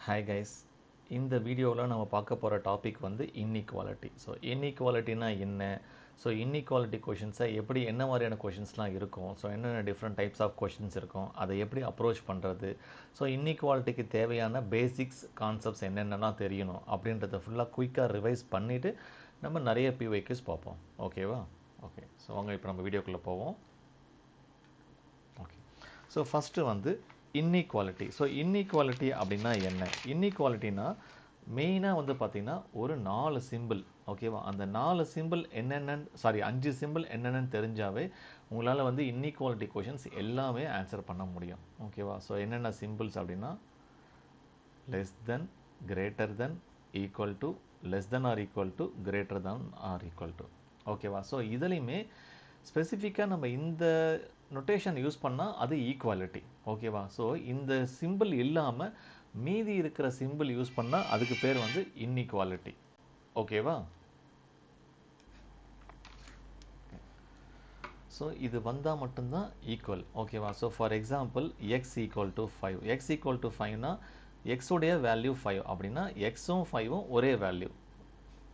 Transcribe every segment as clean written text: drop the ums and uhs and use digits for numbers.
Hi guys, இந்த வீடியோவில் நம்ம பார்க்க போகிற டாபிக் வந்து இன்இக்வாலிட்டி. ஸோ இன்இக்வாலிட்டினா என்ன, ஸோ இன்இக்வாலிட்டி கொஷின்ஸை எப்படி என்ன மாதிரியான கொஷின்ஸ்லாம் இருக்கும், ஸோ என்னென்ன டிஃப்ரெண்ட் டைப்ஸ் ஆஃப் கொஷின்ஸ் இருக்கும், அதை எப்படி அப்ரோச் பண்ணுறது, ஸோ இன்இக்வாலிட்டிக்கு தேவையான பேசிக்ஸ் கான்செப்ட்ஸ் என்னென்னலாம் தெரியணும் அப்படின்றத ஃபுல்லாக குயிக்காக ரிவைஸ் பண்ணிவிட்டு நம்ம நிறைய பிவைக்யூஸ் பார்ப்போம். ஓகேவா? ஓகே, ஸோ வாங்க இப்போ நம்ம வீடியோக்குள்ளே போவோம். ஓகே, ஸோ ஃபஸ்ட்டு வந்து இன்இக்வாலிட்டி. ஸோ இன்இக்வாலிட்டி அப்படின்னா என்ன? இன்இக்வாலிட்டினா மெயினாக வந்து பார்த்திங்கன்னா ஒரு 4 சிம்பிள். ஓகேவா? அந்த 4 சிம்பிள் என்னென்னு 5 சிம்பிள் என்னென்னு தெரிஞ்சாவே உங்களால் வந்து இன்இக்வாலிட்டி கொஷின்ஸ் எல்லாமே ஆன்சர் பண்ண முடியும். ஓகேவா? ஸோ என்னென்ன சிம்பிள்ஸ் அப்படின்னா less than, greater than, equal to, less than or equal to, greater than or equal to. ஓகேவா? ஸோ இதுலேயுமே ஸ்பெசிஃபிக்காக நம்ம இந்த நொட்டேஷன் யூஸ் பண்ணால் அது ஈக்குவாலிட்டி. ஓகேவா? ஸோ இந்த சிம்பிள் இல்லாமல் மீதி இருக்கிற சிம்பிள் யூஸ் பண்ணால் அதுக்கு பேர் வந்து இன்இக்வாலிட்டி. ஓகேவா? ஸோ இது வந்தால் மட்டும்தான் ஈக்குவல். ஓகேவா? So for example X equal to 5. X equal to 5னா எக்ஸுடைய வேல்யூ 5 அப்படின்னா எக்ஸும் 5ம் ஒரே வேல்யூ,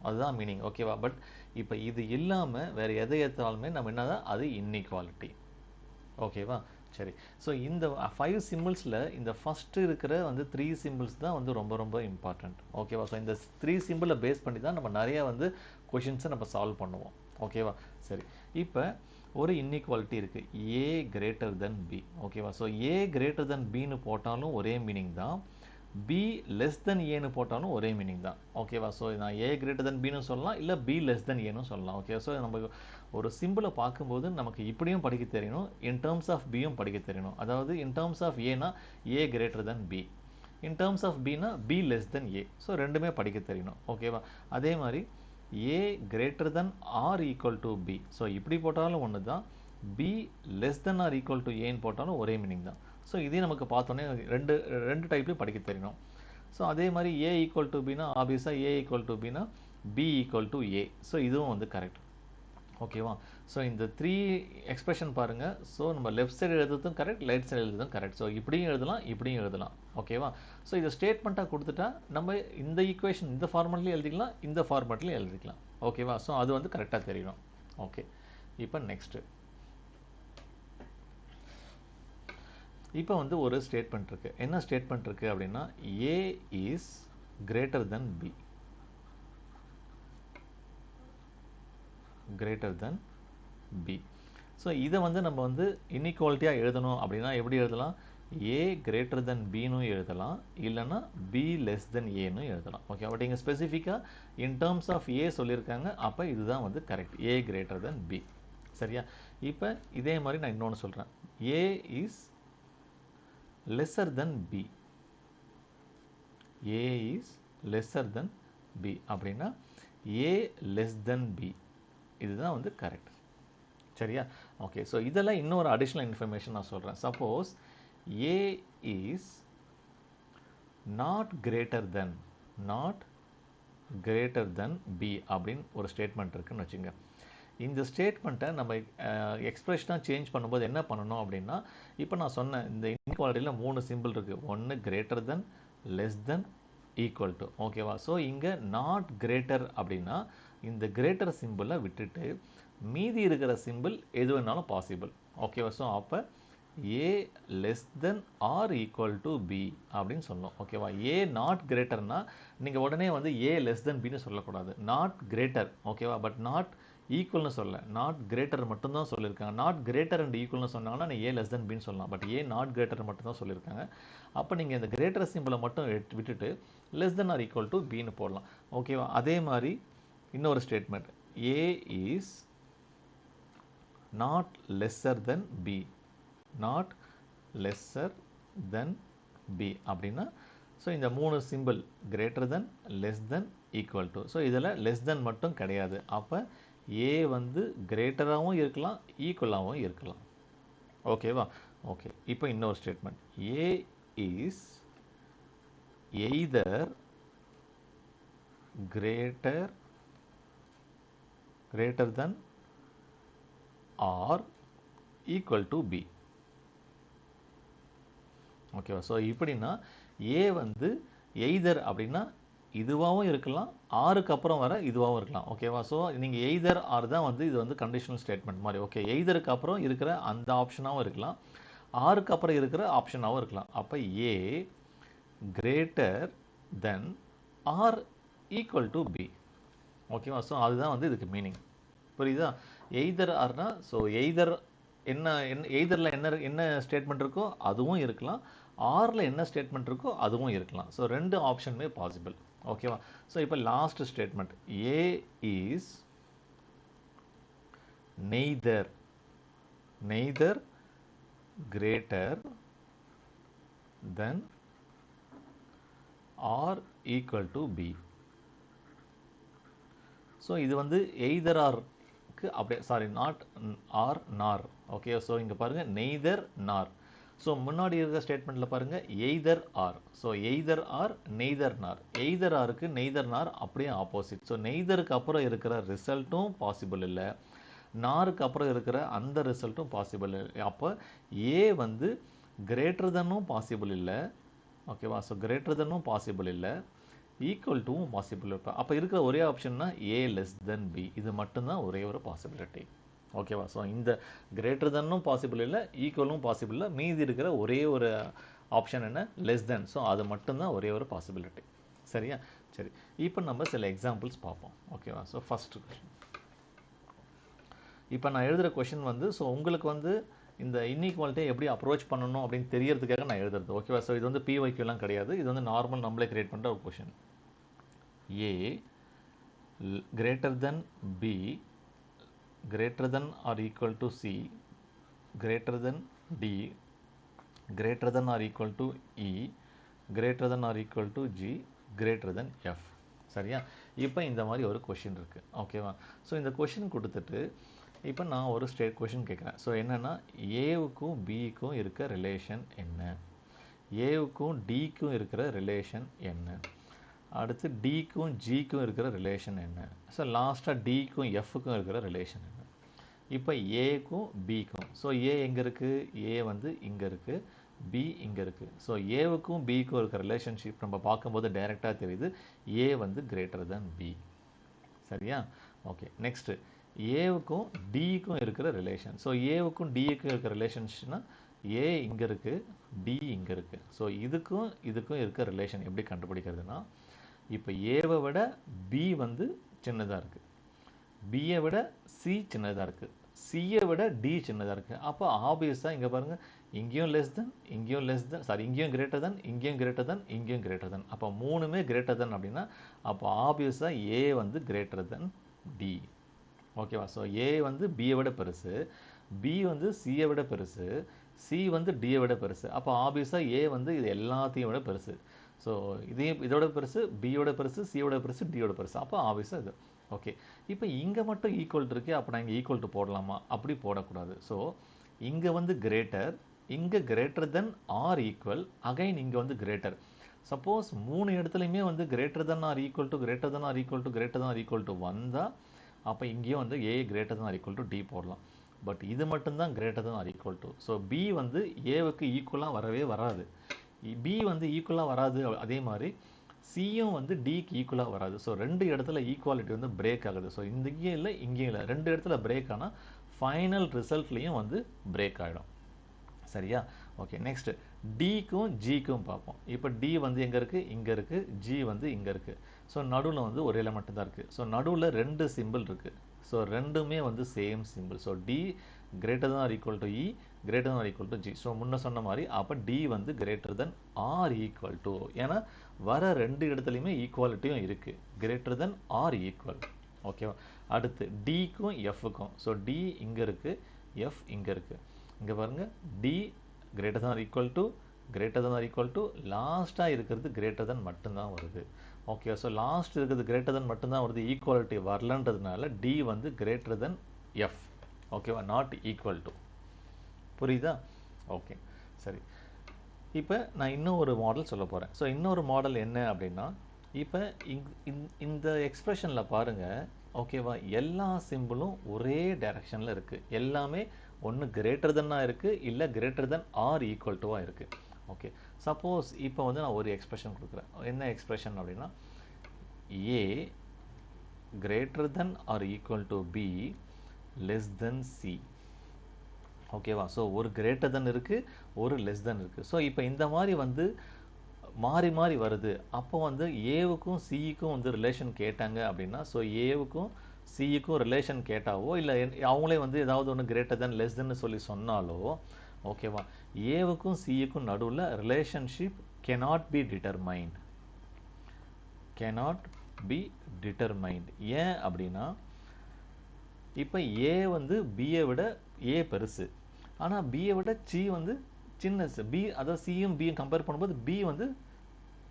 அதுதான் மீனிங். ஓகேவா? பட் இப்போ இது இல்லாமல் வேறு எதை ஏற்றாலுமே நம்ம என்னதான் அது இன்இக்வாலிட்டி. ஓகேவா? சரி, ஸோ இந்த 5 சிம்பிள்ஸில் இந்த ஃபஸ்ட்டு இருக்கிற வந்து 3 சிம்பிள்ஸ் தான் வந்து ரொம்ப ரொம்ப இம்பார்ட்டண்ட். ஓகேவா? ஸோ இந்த 3 சிம்பிளை பேஸ் பண்ணி தான் நம்ம நிறையா வந்து கொஷின்ஸை நம்ம சால்வ் பண்ணுவோம். ஓகேவா? சரி, இப்போ ஒரு இன்இக்வாலிட்டி இருக்குது, ஏ கிரேட்டர் தென் பி. ஓகேவா? ஸோ ஏ கிரேட்டர் தென் பின்னு போட்டாலும் ஒரே மீனிங் தான், பி லெஸ் தென் ஏன்னு போட்டாலும் ஒரே மீனிங் தான். ஓகேவா? ஸோ நான் ஏ கிரேட்டர் தென் பின்னு சொல்லலாம், இல்லை பி லெஸ் தென் ஏன்னு சொல்லலாம். ஓகே, ஸோ நம்ம ஒரு சிம்பிளை பார்க்கும்போது நமக்கு இப்படியும் படிக்க தெரியணும், இன் டேர்ம்ஸ் ஆஃப் பியும் படிக்க தெரியணும். அதாவது இன் டேர்ம்ஸ் ஆஃப் ஏனா A greater than B, in terms of பினா B less than A. So ரெண்டுமே படிக்க தெரியணும். ஓகேவா? அதே மாதிரி A greater than or equal to B. So இப்படி போட்டாலும் ஒன்று தான், B less than or equal to ஏன்னு போட்டாலும் ஒரே மீனிங் தான். ஸோ இதையும் நமக்கு பார்த்தோன்னே ரெண்டு டைப்லையும் படிக்க தெரியணும். ஸோ அதே மாதிரி ஏ ஈக்குவல் டு பினா ஆப்வியஸாக ஏ ஈக்குவல் டு பினா B equal to A. So இதுவும் வந்து கரெக்ட். ஓகேவா? ஸோ இந்த 3 எக்ஸ்பிரஷன் பாருங்கள். ஸோ நம்ம லெஃப்ட் சைடு எழுதுறதும் கரெக்ட், ரைட் சைடு எழுதுறதும் கரெக்ட். ஸோ இப்படியும் எழுதலாம், இப்படியும் எழுதலாம். ஓகேவா? ஸோ இதை ஸ்டேட்மெண்ட்டாக கொடுத்துட்டா நம்ம இந்த ஈக்குவேஷன் இந்த ஃபார்மேட்லேயும் எழுதிக்கலாம், இந்த ஃபார்மேட்லேயும் எழுதிக்கலாம். ஓகேவா? ஸோ அது வந்து கரெக்டாக தெரியணும். ஓகே, இப்போ நெக்ஸ்ட்டு, இப்போ வந்து ஒரு ஸ்டேட்மெண்ட் இருக்குது. என்ன ஸ்டேட்மெண்ட் இருக்குது அப்படின்னா A is greater than B, greater than B. So இதை வந்து நம்ம வந்து இன்இக்வாலிட்டியாக எழுதணும் அப்படின்னா எப்படி எழுதலாம்? ஏ கிரேட்டர் தென் பின்னு எழுதலாம், இல்லைன்னா பி லெஸ் தென் ஏன்னு எழுதலாம். ஓகே, பட் இங்கே ஸ்பெசிஃபிக்காக இன் டேர்ம்ஸ் ஆஃப் ஏ சொல்லியிருக்காங்க, அப்போ இதுதான் வந்து correct, A greater than B. சரியா? இப்போ இதே மாதிரி நான் இன்னொன்று சொல்கிறேன், A is lesser than B, A is lesser than B அப்படின்னா ஏ லெஸ் தென் பி, இதுதான் வந்து கரெக்ட். சரியா? ஓகே, ஸோ இதெல்லாம் இன்னொரு அடிஷ்னல் இன்ஃபர்மேஷன் நான் சொல்கிறேன். Suppose A is not greater than B அப்படின்னு ஒரு ஸ்டேட்மெண்ட் இருக்குன்னு வச்சுங்க. இந்த ஸ்டேட்மெண்ட்டை நம்ம எக்ஸ்பிரஷனாக சேஞ்ச் பண்ணும்போது என்ன பண்ணணும் அப்படின்னா, இப்போ நான் சொன்னேன் இந்த இன்இக்வாலிட்டியில் 3 சிம்பிள் இருக்குது, ஒன்று greater than, less than, equal to. ஓகேவா? ஸோ இங்கே நாட் கிரேட்டர் அப்படின்னா இந்த கிரேட்டர் சிம்பிளை விட்டுட்டு மீதி இருக்கிற சிம்பிள் எது வேணாலும் பாசிபிள். ஓகேவா? ஸோ அப்போ A less than or equal to B அப்படின்னு சொல்லணும். ஓகேவா? ஏ நாட் கிரேட்டர்னா நீங்கள் உடனே வந்து ஏ லெஸ் தென் பின்னு சொல்லக்கூடாது, நாட் கிரேட்டர். ஓகேவா? பட் நாட் ஈக்குவல்னு சொல்ல, நாட் கிரேட்டர் மட்டும்தான் சொல்லியிருக்காங்க. நாட் கிரேட்டர் அண்ட் ஈக்குவல்னு சொன்னாங்கன்னா நீ ஏ லெஸ் தென் பின்னு சொல்லலாம், பட் ஏ நாட் கிரேட்டர் மட்டும்தான் சொல்லியிருக்காங்க. அப்போ நீங்கள் இந்த கிரேட்டர் சிம்பிளை மட்டும் விட்டுட்டு less than or equal to பின்னு போடலாம். ஓகேவா? அதே மாதிரி இன்னொரு statement, A is not lesser than B, not lesser than B அப்படின்னா ஸோ இந்த 3 symbol greater than, less than, equal to. So இதில் லெஸ் தென் மட்டும் கிடையாது. அப்போ ஏ வந்து கிரேட்டராகவும் இருக்கலாம், ஈக்குவலாகவும் இருக்கலாம். ஓகேவா? ஓகே, இப்போ இன்னொரு statement, A is either greater than or equal to B. ஓகேவா? ஸோ இப்படின்னா ஏ வந்து எய்தர் அப்படின்னா இதுவாகவும் இருக்கலாம், ஆருக்கு அப்புறம் வர இதுவாகவும் இருக்கலாம். ஓகேவா? ஸோ நீங்கள் எய்தர் ஆர் தான் வந்து இது வந்து கண்டிஷனல் ஸ்டேட்மெண்ட் மாதிரி. ஓகே, எய்தருக்கு அப்புறம் இருக்கிற அந்த ஆப்ஷனாகவும் இருக்கலாம், ஆருக்கு அப்புறம் இருக்கிற ஆப்ஷனாகவும் இருக்கலாம். அப்போ A greater than or equal to B. ஓகேவா? ஸோ அதுதான் வந்து இதுக்கு மீனிங். புரியுதா? எய்தர் ஆர்னா, ஸோ எய்தர் என்ன எய்தரில் என்ன ஸ்டேட்மெண்ட் இருக்கோ அதுவும் இருக்கலாம், ஆரில் என்ன ஸ்டேட்மெண்ட் இருக்கோ அதுவும் இருக்கலாம். ஸோ ரெண்டு ஆப்ஷனுமே பாசிபிள். ஓகேவா? ஸோ இப்போ last statement, A is neither greater than or equal to B. So இது வந்து எய்தர் ஆர்க்கு அப்படியே, sorry, not or nor. Okay, so இங்கே பாருங்கள் நெய்தர் நார். ஸோ முன்னாடி இருக்கிற ஸ்டேட்மெண்ட்டில் பாருங்கள் either or. So either or neither nor. Either ஆருக்கு நெய்தர் நார் அப்படியே ஆப்போசிட். ஸோ நெய்தருக்கு அப்புறம் இருக்கிற ரிசல்ட்டும் பாசிபிள் இல்லை, நாருக்கு அப்புறம் இருக்கிற அந்த ரிசல்ட்டும் பாசிபிள் இல்லை. அப்போ ஏ வந்து கிரேட்டர் தென்னும் பாசிபிள் இல்லை. ஓகேவா? ஸோ கிரேட்டர் தென்னும் பாசிபிள் இல்லை, ஈக்குவல் டுவும் பாசிபிள் இப்போ. அப்போ இருக்கிற ஒரே ஆப்ஷன்னா ஏ லெஸ் தென் பி. இது மட்டும்தான் ஒரே ஒரு பாசிபிலிட்டி. ஓகேவா? ஸோ இந்த கிரேட்டர் தென்னும் பாசிபிள் இல்லை, ஈக்குவலும் பாசிபிள் இல்லை, மீதி இருக்கிற ஒரே ஒரு ஆப்ஷன் என்ன, லெஸ் தென். ஸோ அது மட்டும்தான் ஒரே ஒரு பாசிபிலிட்டி. சரியா? சரி, இப்போ நம்ம சில எக்ஸாம்பிள்ஸ் பார்ப்போம். ஓகேவா? So first question. இப்போ நான் எழுதுகிற கொஷின் வந்து, ஸோ உங்களுக்கு வந்து இந்த இன்இக்வாலிட்டியை எப்படி அப்ரோச் பண்ணணும் அப்படின்னு தெரியறதுக்காக நான் எழுதுறது. ஓகேவா? ஸோ இது வந்து பிஒய்க்யூலாம் கிடையாது, இது வந்து நார்மல் நம்மளே கிரியேட் பண்ணுற ஒரு question. A greater than B greater than or equal to C, greater than D, greater than or equal to E, greater than or equal to G, greater than F. சரியா? இப்போ இந்த மாதிரி ஒரு question இருக்குது. ஓகேவா? So இந்த question கொடுத்துட்டு இப்போ நான் ஒரு ஸ்டேட் கொஷின் கேட்குறேன். ஸோ என்னென்னா, ஏவுக்கும் பிக்கும் இருக்க ரிலேஷன் என்ன, ஏவுக்கும் டிக்கும் இருக்கிற ரிலேஷன் என்ன, அடுத்து டிக்கும் ஜிக்கும் இருக்கிற ரிலேஷன் என்ன, ஸோ லாஸ்ட்டாக டிக்கும் எஃப்க்கும் இருக்கிற ரிலேஷன் என்ன. இப்போ ஏக்கும் பிக்கும், ஸோ ஏ எங்கே இருக்குது, ஏ வந்து இங்கே இருக்குது, பி இங்கே இருக்குது. ஸோ ஏவுக்கும் பிக்கும் இருக்கிற ரிலேஷன்ஷிப் நம்ம பார்க்கும்போது டைரெக்டாக தெரியுது, ஏ வந்து கிரேட்டர் தென் பி. சரியா? ஓகே, நெக்ஸ்ட்டு ஏவுக்கும் டிக்கும் இருக்கிற ரிலேஷன். ஸோ ஏவுக்கும் டிக்கும் இருக்கிற ரிலேஷன்ஷிப்னா ஏ இங்கே இருக்குது, டி இங்கே இருக்குது. ஸோ இதுக்கும் இருக்க ரிலேஷன் எப்படி கண்டுபிடிக்கிறதுனா, இப்போ ஏவை விட பி வந்து சின்னதாக இருக்குது, பியை விட சி சின்னதாக இருக்குது, சியை விட டி சின்னதாக இருக்குது. அப்போ ஆப்வியஸாக இங்கே பாருங்கள், இங்கேயும் லெஸ் தென், இங்கேயும் லெஸ் தென், சாரி இங்கேயும் கிரேட்டர் தென், இங்கேயும் கிரேட்டர் தென், இங்கேயும் கிரேட்டர் தென். அப்போ மூணுமே கிரேட்டர் தென் அப்படின்னா அப்போ ஆப்வியஸாக ஏ வந்து கிரேட்டர் தென் டி. ஓகேவா? ஸோ ஏ வந்து பியை விட பெருசு, பி வந்து சியை விட பெருசு, சி வந்து டியை விட பெருசு. அப்போ ஆப்வியஸாக ஏ வந்து இது எல்லாத்தையும் விட பெருசு. ஸோ இதோட பெருசு, பியோட பெருசு, சியோட பெருசு, டியோட பெருசு. அப்போ ஆப்வியஸாக இது. ஓகே, இப்போ இங்கே மட்டும் ஈக்குவல் இருக்கு, அப்போ நான் இங்கே ஈக்குவல் டு போடலாமா? அப்படி போடக்கூடாது. ஸோ இங்கே வந்து கிரேட்டர், இங்கே greater than or equal, again இங்கே வந்து கிரேட்டர். சப்போஸ் மூணு இடத்துலையுமே வந்து greater than or equal to, greater than or equal to, greater than or equal to வந்தால் அப்போ இங்கேயும் வந்து A greater than or equal to D போடலாம். பட் இது மட்டும்தான் greater than or equal to. So B வந்து ஏவுக்கு ஈக்குவலாக வரவே வராது, பி வந்து ஈக்குவலாக வராது. அதே மாதிரி சியும் வந்து டிக்கு ஈக்குவலாக வராது. ஸோ ரெண்டு இடத்துல ஈக்குவாலிட்டி வந்து பிரேக் ஆகுது. ஸோ இங்கேயும் இல்லை, இங்கேயும் இல்லை, ரெண்டு இடத்துல பிரேக் ஆனால் ஃபைனல் ரிசல்ட்லேயும் வந்து பிரேக் ஆகிடும். சரியா? ஓகே, நெக்ஸ்ட் டிக்கும் ஜிக்கும் பார்ப்போம். இப்போ டி வந்து எங்கே இருக்குது, இங்கே இருக்குது, ஜி வந்து இங்கே இருக்குது. ஸோ நடுவில் வந்து ஒரு எலிமெண்ட் தான் இருக்குது. ஸோ நடுவில் ரெண்டு சிம்பிள் இருக்குது. ஸோ ரெண்டுமே வந்து same symbol. So D greater than or equal to E, greater than or equal to G. So முன்ன சொன்ன மாதிரி அப்போ டி வந்து greater than or equal to, ஏன்னா வர ரெண்டு இடத்துலையுமே ஈக்குவாலிட்டியும் இருக்குது, கிரேட்டர் தென் ஆர் ஈக்குவல். ஓகேவா? அடுத்து டிக்கும் எஃப்க்கும். ஸோ டி இங்கே இருக்குது, எஃப் இங்கே இருக்குது. இங்கே பாருங்கள், D greater than or equal to, greater than or equal to, லாஸ்ட்டாக இருக்கிறது கிரேட்டர் தென் மட்டும்தான் வருது. ஓகே, ஸோ லாஸ்ட் இருக்கிறது கிரேட்டர் தென் மட்டும்தான் வருது, ஈக்குவாலிட்டி வரலன்றதுனால டி வந்து கிரேட்டர் தென் எஃப். ஓகேவா? Not equal to. புரியுதா? ஓகே, சரி. இப்போ நான் இன்னும் ஒரு மாடல் சொல்ல போகிறேன். ஸோ இன்னொரு மாடல் என்ன அப்படின்னா, இப்போ இந்த எக்ஸ்பிரஷனில் பாருங்கள். ஓகேவா? எல்லா சிம்பிளும் ஒரே டைரக்ஷனில் இருக்குது, எல்லாமே ஒன்று கிரேட்டர் தென்னாக இருக்குது, இல்லை கிரேட்டர் தென் ஆர் ஈக்குவல் டுவாக இருக்குது. ஓகே, சப்போஸ் இப்போ வந்து நான் ஒரு எக்ஸ்பிரஷன் கொடுக்குறேன். என்ன எக்ஸ்பிரஷன் அப்படின்னா ஏ greater than or equal to b less than c. ஓகேவா? ஸோ ஒரு greater than இருக்கு, ஒரு less than இருக்கு. ஸோ இப்போ இந்த மாதிரி வந்து மாறி மாறி வருது. அப்போ வந்து ஏவுக்கும் சிக்கும் வந்து ரிலேஷன் கேட்டாங்க அப்படின்னா, ஸோ ஏவுக்கும் சிக்கும் ரிலேஷன் கேட்டாவோ இல்லை அவங்களே வந்து ஏதாவது ஒன்று கிரேட்டர் தென் லெஸ் தென் சொல்லி சொன்னாலோ, ஓகேவா, ஏவுக்கும் சிக்கும் நடுவில் relationship cannot be determined. cannot be determined. ஏன் அப்படின்னா இப்போ ஏ வந்து பியை விட ஏ பெருசு, ஆனால் பியை விட சி வந்து சின்னது. பி அதாவது சியும் பியும் கம்பேர் பண்ணும்போது பி வந்து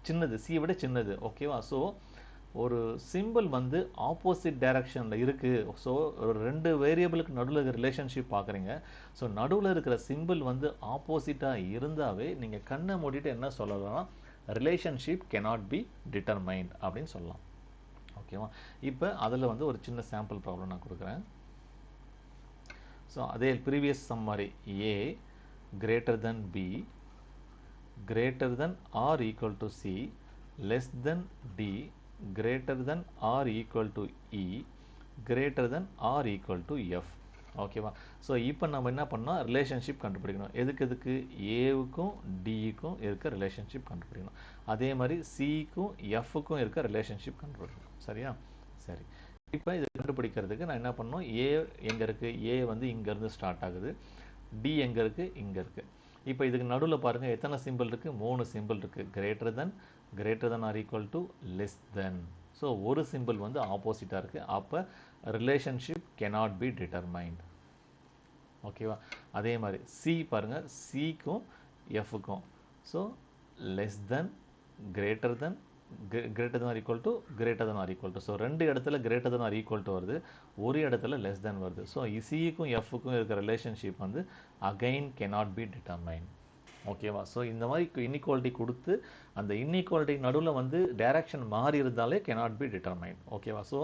சின்னது, சியை விட சின்னது. ஓகேவா? ஸோ ஒரு சிம்பிள் வந்து ஆப்போசிட் டைரக்ஷனில் இருக்குது. ஸோ ஒரு ரெண்டு வேரியபிளுக்கு நடுவில் இருக்கிற ரிலேஷன்ஷிப் பார்க்குறீங்க. ஸோ நடுவில் இருக்கிற சிம்பிள் வந்து ஆப்போசிட்டாக இருந்தாவே நீங்கள் கண்ணை மூடிட்டு என்ன சொல்லலாம், ரிலேஷன்ஷிப் cannot be determined அப்படின்னு சொல்லலாம். ஓகேவா? இப்போ அதில் வந்து ஒரு சின்ன சாம்பிள் ப்ராப்ளம் நான் கொடுக்குறேன். ஸோ அதே ப்ரீவியஸ் சம் மாதிரி ஏ greater than b greater than or equal to c less than d greater than or equal to e greater than or equal to f. ஓகேவா? ஸோ இப்போ நம்ம என்ன பண்ணால் ரிலேஷன்ஷிப் கண்டுபிடிக்கணும். எதுக்கு ஏவுக்கும் டிக்கும் இருக்க ரிலேஷன்ஷிப் கண்டுபிடிக்கணும். அதே மாதிரி சிக்கும் எஃப்க்கும் இருக்க ரிலேஷன்ஷிப் கண்டுபிடிக்கணும். சரியா? சரி, இப்போ இது கண்டுபிடிக்கிறதுக்கு நான் என்ன பண்ணணும், ஏ எங்கே இருக்குது, ஏ வந்து இங்கேருந்து ஸ்டார்ட் ஆகுது, டி எங்கே இருக்குது, இங்கே இருக்குது. இப்போ இதுக்கு நடுவில் பாருங்கள் எத்தனை சிம்பிள் இருக்குது, 3 சிம்பிள் இருக்குது. greater than or equal to less than. So ஒரு சிம்பிள் வந்து ஆப்போசிட்டாக இருக்குது. அப்போ ரிலேஷன்ஷிப் cannot be determined. ஓகேவா? அதே மாதிரி சி பாருங்கள், சிக்கும் எஃப்க்கும் so less than greater than or equal to greater than or equal to. So ரெண்டு இடத்துல greater than or equal to வருது, ஒரு இடத்துல less than வருது. ஸோ சிக்கும் எஃப்க்கும் இருக்கிற ரிலேஷன்ஷிப் வந்து again cannot be determined. ஓகேவா? ஸோ இந்த மாதிரி இன்இக்வாலிட்டி கொடுத்து அந்த இன்இக்வாலிட்டி நடுவில் வந்து டைரக்ஷன் மாறி இருந்தாலே cannot be determined. ஓகேவா? ஸோ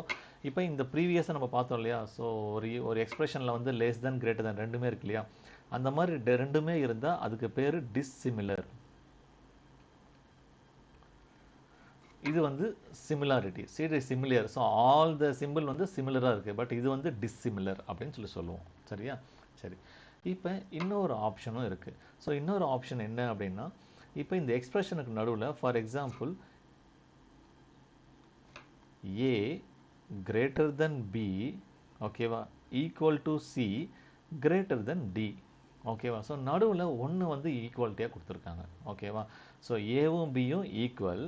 இப்போ இந்த ப்ரீவியஸை நம்ம பார்த்தோம் இல்லையா? ஸோ ஒரு எக்ஸ்பிரஷனில் வந்து லெஸ் தென் கிரேட்டர் தென் ரெண்டுமே இருக்கு இல்லையா? அந்த மாதிரி ரெண்டுமே இருந்தால் அதுக்கு பேர் டிஸ்சிமிலர். இது வந்து சிமிலாரிட்டி, சரி similar. So all the simple வந்து சிமிலராக இருக்குது, பட் இது வந்து டிஸ்சிமிலர் அப்படின்னு சொல்லுவோம். சரியா? சரி, இப்போ இன்னொரு ஆப்ஷனும் இருக்குது. ஸோ இன்னொரு ஆப்ஷன் என்ன அப்படின்னா, இப்போ இந்த எக்ஸ்பிரஷனுக்கு நடுவில் for example A greater than B, ஓகேவா, equal to C greater than D. ஓகேவா? ஸோ நடுவில் ஒன்று வந்து ஈக்குவாலிட்டியாக கொடுத்துருக்காங்க. ஓகேவா? ஸோ ஏவும் பியும் ஈக்குவல்.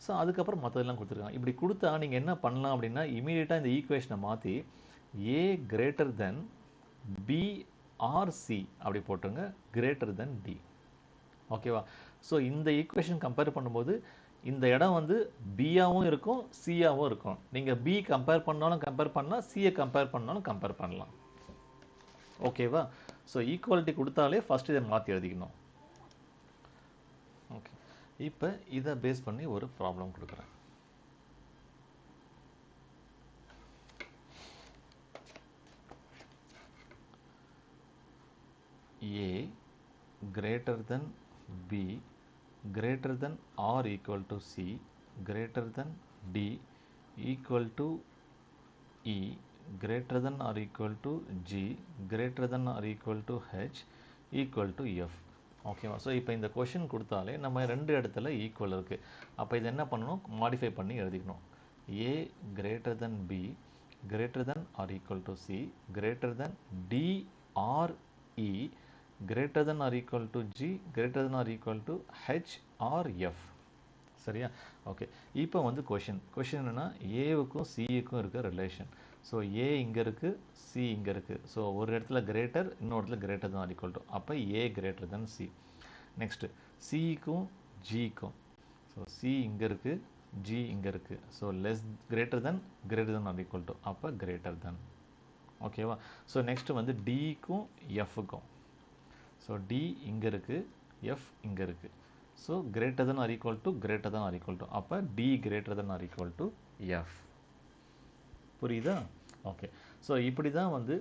ஸோ அதுக்கப்புறம் மற்றதெல்லாம் கொடுத்துருக்காங்க. இப்படி கொடுத்தா நீங்கள் என்ன பண்ணலாம் அப்படின்னா, இமீடியட்டாக இந்த ஈக்குவேஷனை மாற்றி A greater than B or C அப்படி போட்டுருங்க, கிரேட்டர் தென் டி. ஓகேவா? ஸோ இந்த ஈக்குவேஷன் கம்பேர் பண்ணும்போது இந்த இடம் வந்து பியாகவும் இருக்கும் சியாகவும் இருக்கும். நீங்கள் பி கம்பேர் பண்ணாலும் கம்பேர் பண்ணலாம், சியை கம்பேர் பண்ணாலும் கம்பேர் பண்ணலாம். ஓகேவா? ஸோ ஈக்குவாலிட்டி கொடுத்தாலே ஃபஸ்ட் இதை மாற்றி எழுதிக்கணும். ஓகே, இப்போ இதை பேஸ் பண்ணி ஒரு ப்ராப்ளம் கொடுக்குறேன். A greater than B greater than or equal to C greater than D equal to E greater than or equal to G greater than or equal to H equal to F. ஓகேவா? So இப்போ இந்த question கொடுத்தாலே நம்ம ரெண்டு இடத்துல equal இருக்குது. அப்போ இது என்ன பண்ணணும், மாடிஃபை பண்ணி எழுதிக்கணும். A greater than B greater than or equal to C greater than D or E greater than or equal to G greater than or equal to H or F. சரியா? Okay, இப்போ வந்து question என்னன்னா ஏவுக்கும் சிக்கும் இருக்க relation. So ஏ இங்கே இருக்குது, C இங்கே இருக்குது. ஸோ ஒரு இடத்துல கிரேட்டர், இன்னொரு இடத்துல கிரேட்டர் தான் ஈக்குவல் டு, அப்போ A greater than C. Next சிக்கும் ஜிக்கும், ஸோ சி இங்கே இருக்குது, ஜி இங்கே இருக்குது. So greater than or equal to, அப்போ கிரேட்டர் தென். ஓகேவா? ஸோ நெக்ஸ்ட்டு வந்து டிக்கும் எஃப்க்கும், ஸோ டி இங்கே இருக்குது, எஃப் இங்கே இருக்குது. So greater than or equal to, அப்போ D greater than or equal to F. புரியுதா? ஓகே, ஸோ இப்படி தான் வந்து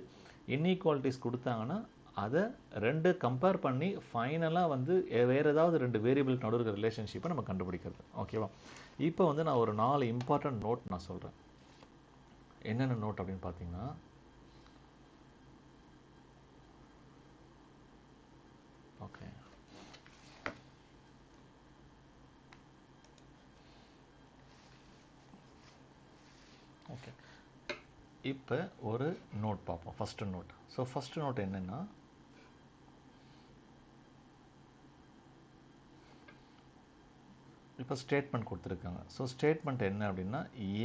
இன்இக்வாலிட்டிஸ் கொடுத்தாங்கன்னா அதை ரெண்டு கம்பேர் பண்ணி ஃபைனலாக வந்து வேறு ஏதாவது ரெண்டு வேரியபிள் நடுவில் இருக்கிற ரிலேஷன்ஷிப்பை நம்ம கண்டுபிடிக்கிறது. ஓகேவா? இப்போ வந்து நான் ஒரு 4 இம்பார்ட்டன்ட் நோட் நான் சொல்கிறேன். என்னென்ன நோட் அப்படின்னு பார்த்தீங்கன்னா, ஓகே, ஓகே, இப்போ ஒரு நோட் பார்ப்போம். First note. So first note என்னென்னா, இப்போ ஸ்டேட்மெண்ட் கொடுத்துருக்காங்க. ஸோ ஸ்டேட்மெண்ட் என்ன அப்படின்னா,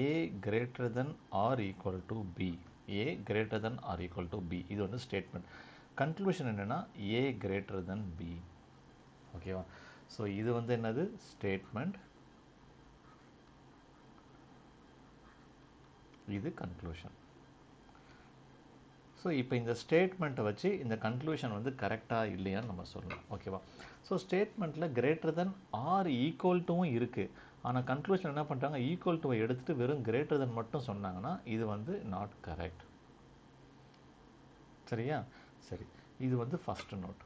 A greater than or equal to B. A greater than or equal to B, இது வந்து ஸ்டேட்மெண்ட். கன்க்ளூஷன் என்னென்னா ஏ கிரேட்டர் தென் பி. ஓகேவா? ஸோ இது வந்து என்னது? ஸ்டேட்மெண்ட். இது கன்க்ளூஷன். ஸோ இப்போ இந்த ஸ்டேட்மெண்ட்டை வச்சு இந்த கன்க்ளூஷன் வந்து கரெக்டாக இல்லையான்னு நம்ம சொல்லலாம். ஓகேவா? ஸோ ஸ்டேட்மெண்ட்டில் கிரேட்டர் தென் ஆர் ஈக்குவல் டுவும் இருக்குது. ஆனால் கன்க்ளூஷன் என்ன பண்ணுறாங்க? ஈக்குவல் டுவை எடுத்துகிட்டு வெறும் கிரேட்டர் தென் மட்டும் சொன்னாங்கன்னா இது வந்து நாட் கரெக்ட். சரியா? சரி, இது வந்து first note.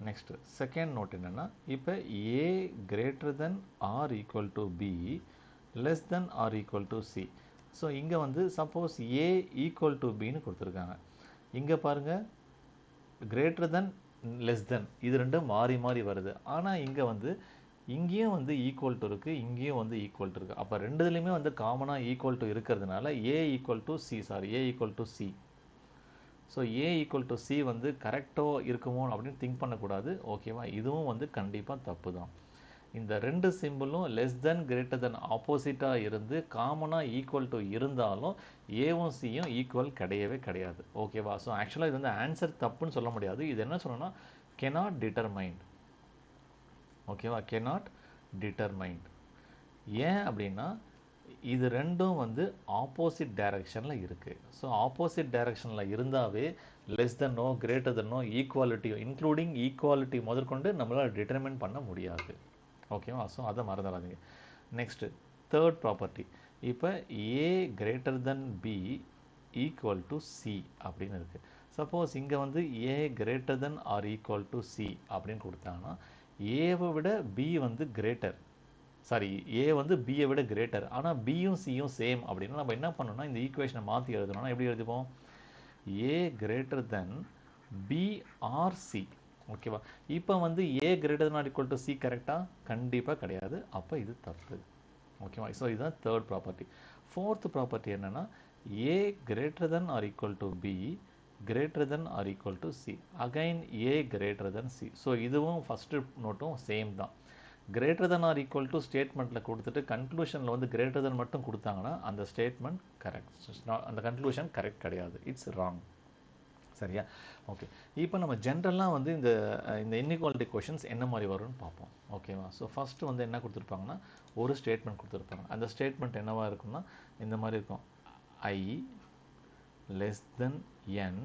Next second note என்னென்னா, இப்போ A greater than or equal to B less than or equal to C. So இங்கே வந்து சப்போஸ் ஏ ஈக்குவல் டு பின்னு கொடுத்துருக்காங்க. இங்கே பாருங்கள், கிரேட்டர் தென் லெஸ் தென் இது ரெண்டும் மாறி மாறி வருது. ஆனால் இங்கே வந்து இங்கேயும் வந்து ஈக்குவல் டு இருக்குது, இங்கேயும் வந்து ஈக்குவல் டு இருக்குது. அப்போ ரெண்டுதுலேயுமே வந்து காமனாக ஈக்குவல் டு இருக்கிறதுனால A equal to C, A equal to C. So A equal to C வந்து கரெக்டோ இருக்குமோ அப்படின்னு திங்க் பண்ணக்கூடாது. ஓகேவா? இதுவும் வந்து கண்டிப்பாக தப்பு தான். இந்த ரெண்டு சிம்பிளும் லெஸ் தென் கிரேட்டர் தென் ஆப்போசிட்டாக இருந்து காமனாக ஈக்குவல் டு இருந்தாலும் ஏவும் சியும் ஈக்குவல் கிடையவே கிடையாது. ஓகேவா? ஸோ ஆக்சுவலாக இது வந்து ஆன்சர் தப்புன்னு சொல்ல முடியாது. இது என்ன சொல்லணும்னா கெனாட் டிட்டர்மைன்ட். ஓகேவா? Cannot determined. ஏன் அப்படின்னா இது ரெண்டும் வந்து ஆப்போசிட் டைரக்ஷனில் இருக்குது. ஸோ ஆப்போசிட் டைரக்ஷனில் இருந்தாவே லெஸ் தென்னோ கிரேட்டர் தென்னோ ஈக்குவாலிட்டியோ இன்க்ளூடிங் ஈக்குவாலிட்டி முதற்கொண்டு நம்மளால் டிட்டர்மைன் பண்ண முடியாது. ஓகேவா? ஸோ அதை மறந்துடாதீங்க. Next third property. இப்போ A greater than B equal to C அப்படின்னு இருக்குது. சப்போஸ் இங்கே வந்து A greater than or equal to C அப்படின்னு கொடுத்தாங்கன்னா ஏவை விட பி வந்து கிரேட்டர், சாரி ஏ வந்து பியை விட கிரேட்டர், ஆனால் பியும் சியும் சேம் அப்படின்னா நம்ம என்ன பண்ணணும்னா இந்த ஈக்குவேஷனை மாற்றி எழுதணும்னா எப்படி எழுதிப்போம்? A greater than B or C. ஓகேவா? இப்போ வந்து A greater than or equal to C கரெக்டாக? கண்டிப்பாக கிடையாது. அப்போ இது தப்பு. ஓகேவா? ஸோ இதுதான் தேர்ட் ப்ராப்பர்ட்டி. ஃபோர்த் ப்ராப்பர்ட்டி என்னென்னா, A greater than or equal to B greater than or equal to C. Again A greater than C. So இதுவும் ஃபஸ்ட்டு நோட்டும் சேம் தான். Greater than or equal to ஸ்டேட்மெண்ட்டில் கொடுத்துட்டு கன்க்ளூஷனில் வந்து greater than மட்டும் கொடுத்தாங்கன்னா அந்த ஸ்டேட்மெண்ட் கரெக்ட், அந்த கன்க்ளூஷன் கரெக்ட் கிடையாது. It's wrong. சரியா? ஓகே, இப்போ நம்ம ஜென்ரலாக வந்து இந்த இன்இக்வாலிட்டி கொஷின்ஸ் என்ன மாதிரி வரும்னு பார்ப்போம். ஓகேவா? ஸோ ஃபஸ்ட்டு வந்து என்ன கொடுத்துருப்பாங்கன்னா ஒரு ஸ்டேட்மெண்ட் கொடுத்துருப்பாங்க. அந்த ஸ்டேட்மெண்ட் என்னவாக இருக்கும்னா இந்த மாதிரி இருக்கும். I less than N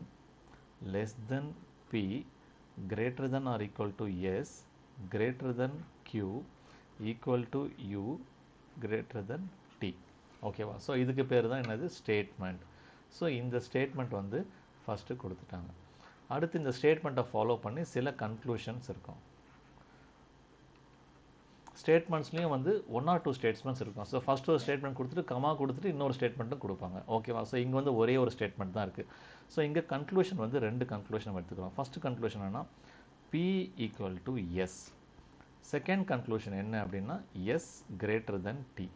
less than B greater than or equal to S greater than q equal to u greater than t. ஓகேவா? ஸோ இதுக்கு பேர் தான் என்னது? ஸ்டேட்மெண்ட். ஸோ இந்த ஸ்டேட்மெண்ட் வந்து ஃபஸ்ட்டு கொடுத்துட்டாங்க. அடுத்து இந்த ஸ்டேட்மெண்ட்டை ஃபாலோ பண்ணி சில கன்க்ளூஷன்ஸ் இருக்கும். ஸ்டேட்மெண்ட்ஸ்லேயும் வந்து 1 or 2 ஸ்டேட்மெண்ட்ஸ் இருக்கும். ஸோ ஃபஸ்ட்டு ஒரு ஸ்டேட்மெண்ட் கொடுத்துட்டு கமா கொடுத்துட்டு இன்னொரு ஸ்டேட்மெண்ட்டும் கொடுப்பாங்க. ஓகேவா? ஸோ இங்கே வந்து ஒரே ஒரு ஸ்டேட்மெண்ட் தான் இருக்குது. ஸோ இங்கே கன்க்ளூஷன் வந்து 2 கன்க்ளூஷன் எடுத்துக்கிறோம். ஃபஸ்ட்டு கன்க்ளூஷன் என்னன்னா P equal to S. Second conclusion என்ன அப்படின்னா S greater than T.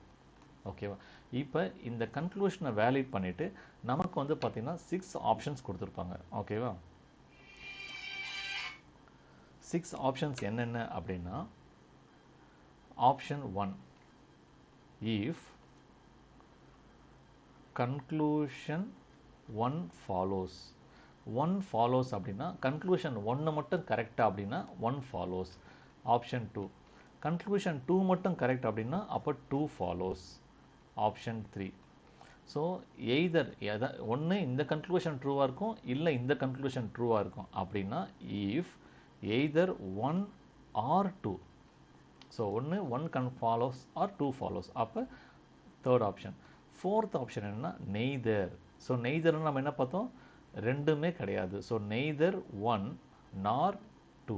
ஓகேவா? இப்போ இந்த கன்க்ளூஷனை வேலிட் பண்ணிவிட்டு நமக்கு வந்து பார்த்திங்கன்னா 6 ஆப்ஷன்ஸ் கொடுத்துருப்பாங்க. ஓகேவா? 6 ஆப்ஷன்ஸ் என்னென்ன அப்படின்னா, option 1 if conclusion 1 follows. 1 follows அப்படின்னா கன்க்ளூஷன் 1 மட்டும் கரெக்டாக அப்படின்னா 1 follows. ஆப்ஷன் 2 கன்க்ளூஷன் 2 மட்டும் கரெக்ட் அப்படின்னா அப்போ 2 follows. ஆப்ஷன் 3 ஸோ எய்தர் ஒன்று இந்த கன்க்ளூஷன் ட்ரூவாக இருக்கும், இல்லை இந்த கன்க்ளூஷன் ட்ரூவாக இருக்கும் அப்படின்னா இஃப் எய்தர் 1 or 2. ஸோ ஒன்று 1 follows or 2 follows. அப்போ தேர்ட் ஆப்ஷன். ஃபோர்த் ஆப்ஷன் என்னன்னா நெய்தர். ஸோ நெய்தர்னு நம்ம என்ன பார்த்தோம்? ரெண்டுமே கிடையாது. So neither 1 nor 2.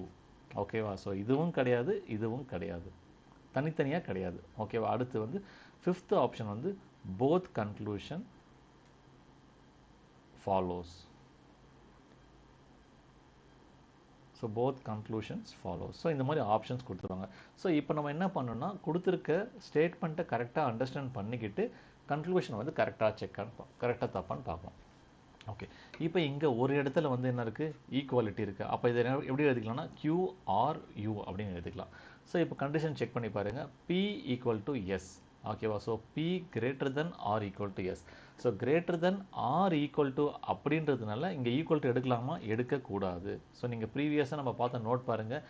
ஓகேவா? ஸோ இதுவும் கிடையாது, இதுவும் கிடையாது, தனித்தனியாக கிடையாது. ஓகேவா? அடுத்து வந்து ஃபிஃப்த் ஆப்ஷன் வந்து both conclusion follows. So both conclusions follows. So இந்த மாதிரி ஆப்ஷன்ஸ் கொடுத்துருவாங்க. ஸோ இப்போ நம்ம என்ன பண்ணணும்னா கொடுத்துருக்க ஸ்டேட்மெண்ட்டை கரெக்டாக அண்டர்ஸ்டாண்ட் பண்ணிக்கிட்டு கன்க்ளூஷன் வந்து கரெக்டாக கரெக்டாக தப்பான்னு பார்ப்போம். ஓகே, இப்போ இங்கே ஒரு இடத்துல வந்து என்ன இருக்குது, ஈக்குவாலிட்டி இருக்குது. அப்போ இதை எப்படி எழுதிக்கலாம்னா QRU அப்படின்னு எழுதிக்கலாம். ஸோ இப்போ கண்டிஷன் செக் பண்ணி பாருங்கள். P equal to S. ஓகேவா? So P greater than or equal to S. So greater than or equal to அப்படின்றதுனால இங்கே ஈக்குவல் டு எடுக்கலாமா? எடுக்கக்கூடாது. ஸோ நீங்கள் ப்ரீவியஸாக நம்ம பார்த்த நோட் பாருங்கள்.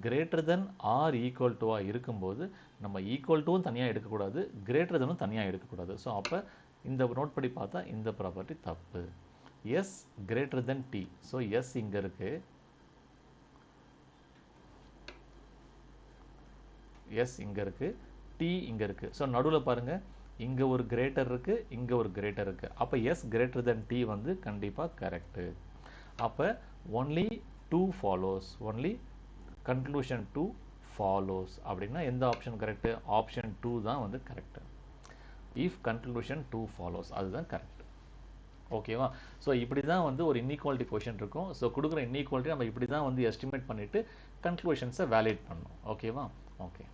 கிரேட்டர் தென் ஆர் ஈக்குவல் டுவாக இருக்கும்போது நம்ம ஈக்குவல் டுவும் தனியாக எடுக்கக்கூடாது, கிரேட்டர் தெனும் தனியாக எடுக்கக்கூடாது. ஸோ அப்போ இந்த நோட் படி பார்த்தா இந்த ப்ராப்பர்ட்டி தப்பு. S greater than D. So S இங்கே இருக்கு, எஸ் இங்கே இருக்கு, டி இங்கே இருக்கு. ஸோ நடுவில் பாருங்க, இங்கே ஒரு கிரேட்டர் இருக்கு, இங்கே ஒரு கிரேட்டர் இருக்கு. அப்போ எஸ் கிரேட்டர் தென் டி வந்து கண்டிப்பாக கரெக்டு. அப்போ only 2 follows, only conclusion 2 follows. அப்படின்னா எந்த ஆப்ஷன் கரெக்டு? ஆப்ஷன் 2 தான் வந்து கரெக்டு. இஃப் கன்க்ளூஷன் 2 ஃபாலோஸ், அதுதான் கரெக்ட். ஓகேவா? ஸோ இப்படி தான் வந்து ஒரு இன்இக்வாலிட்டி கொஷின் இருக்கும். ஸோ கொடுக்குற இன்இக்வாலிட்டி நம்ம இப்படி தான் வந்து எஸ்டிமேட் பண்ணிவிட்டு கன்க்ளூஷன்ஸை வேலிட் பண்ணணும். ஓகேவா? ஓகே.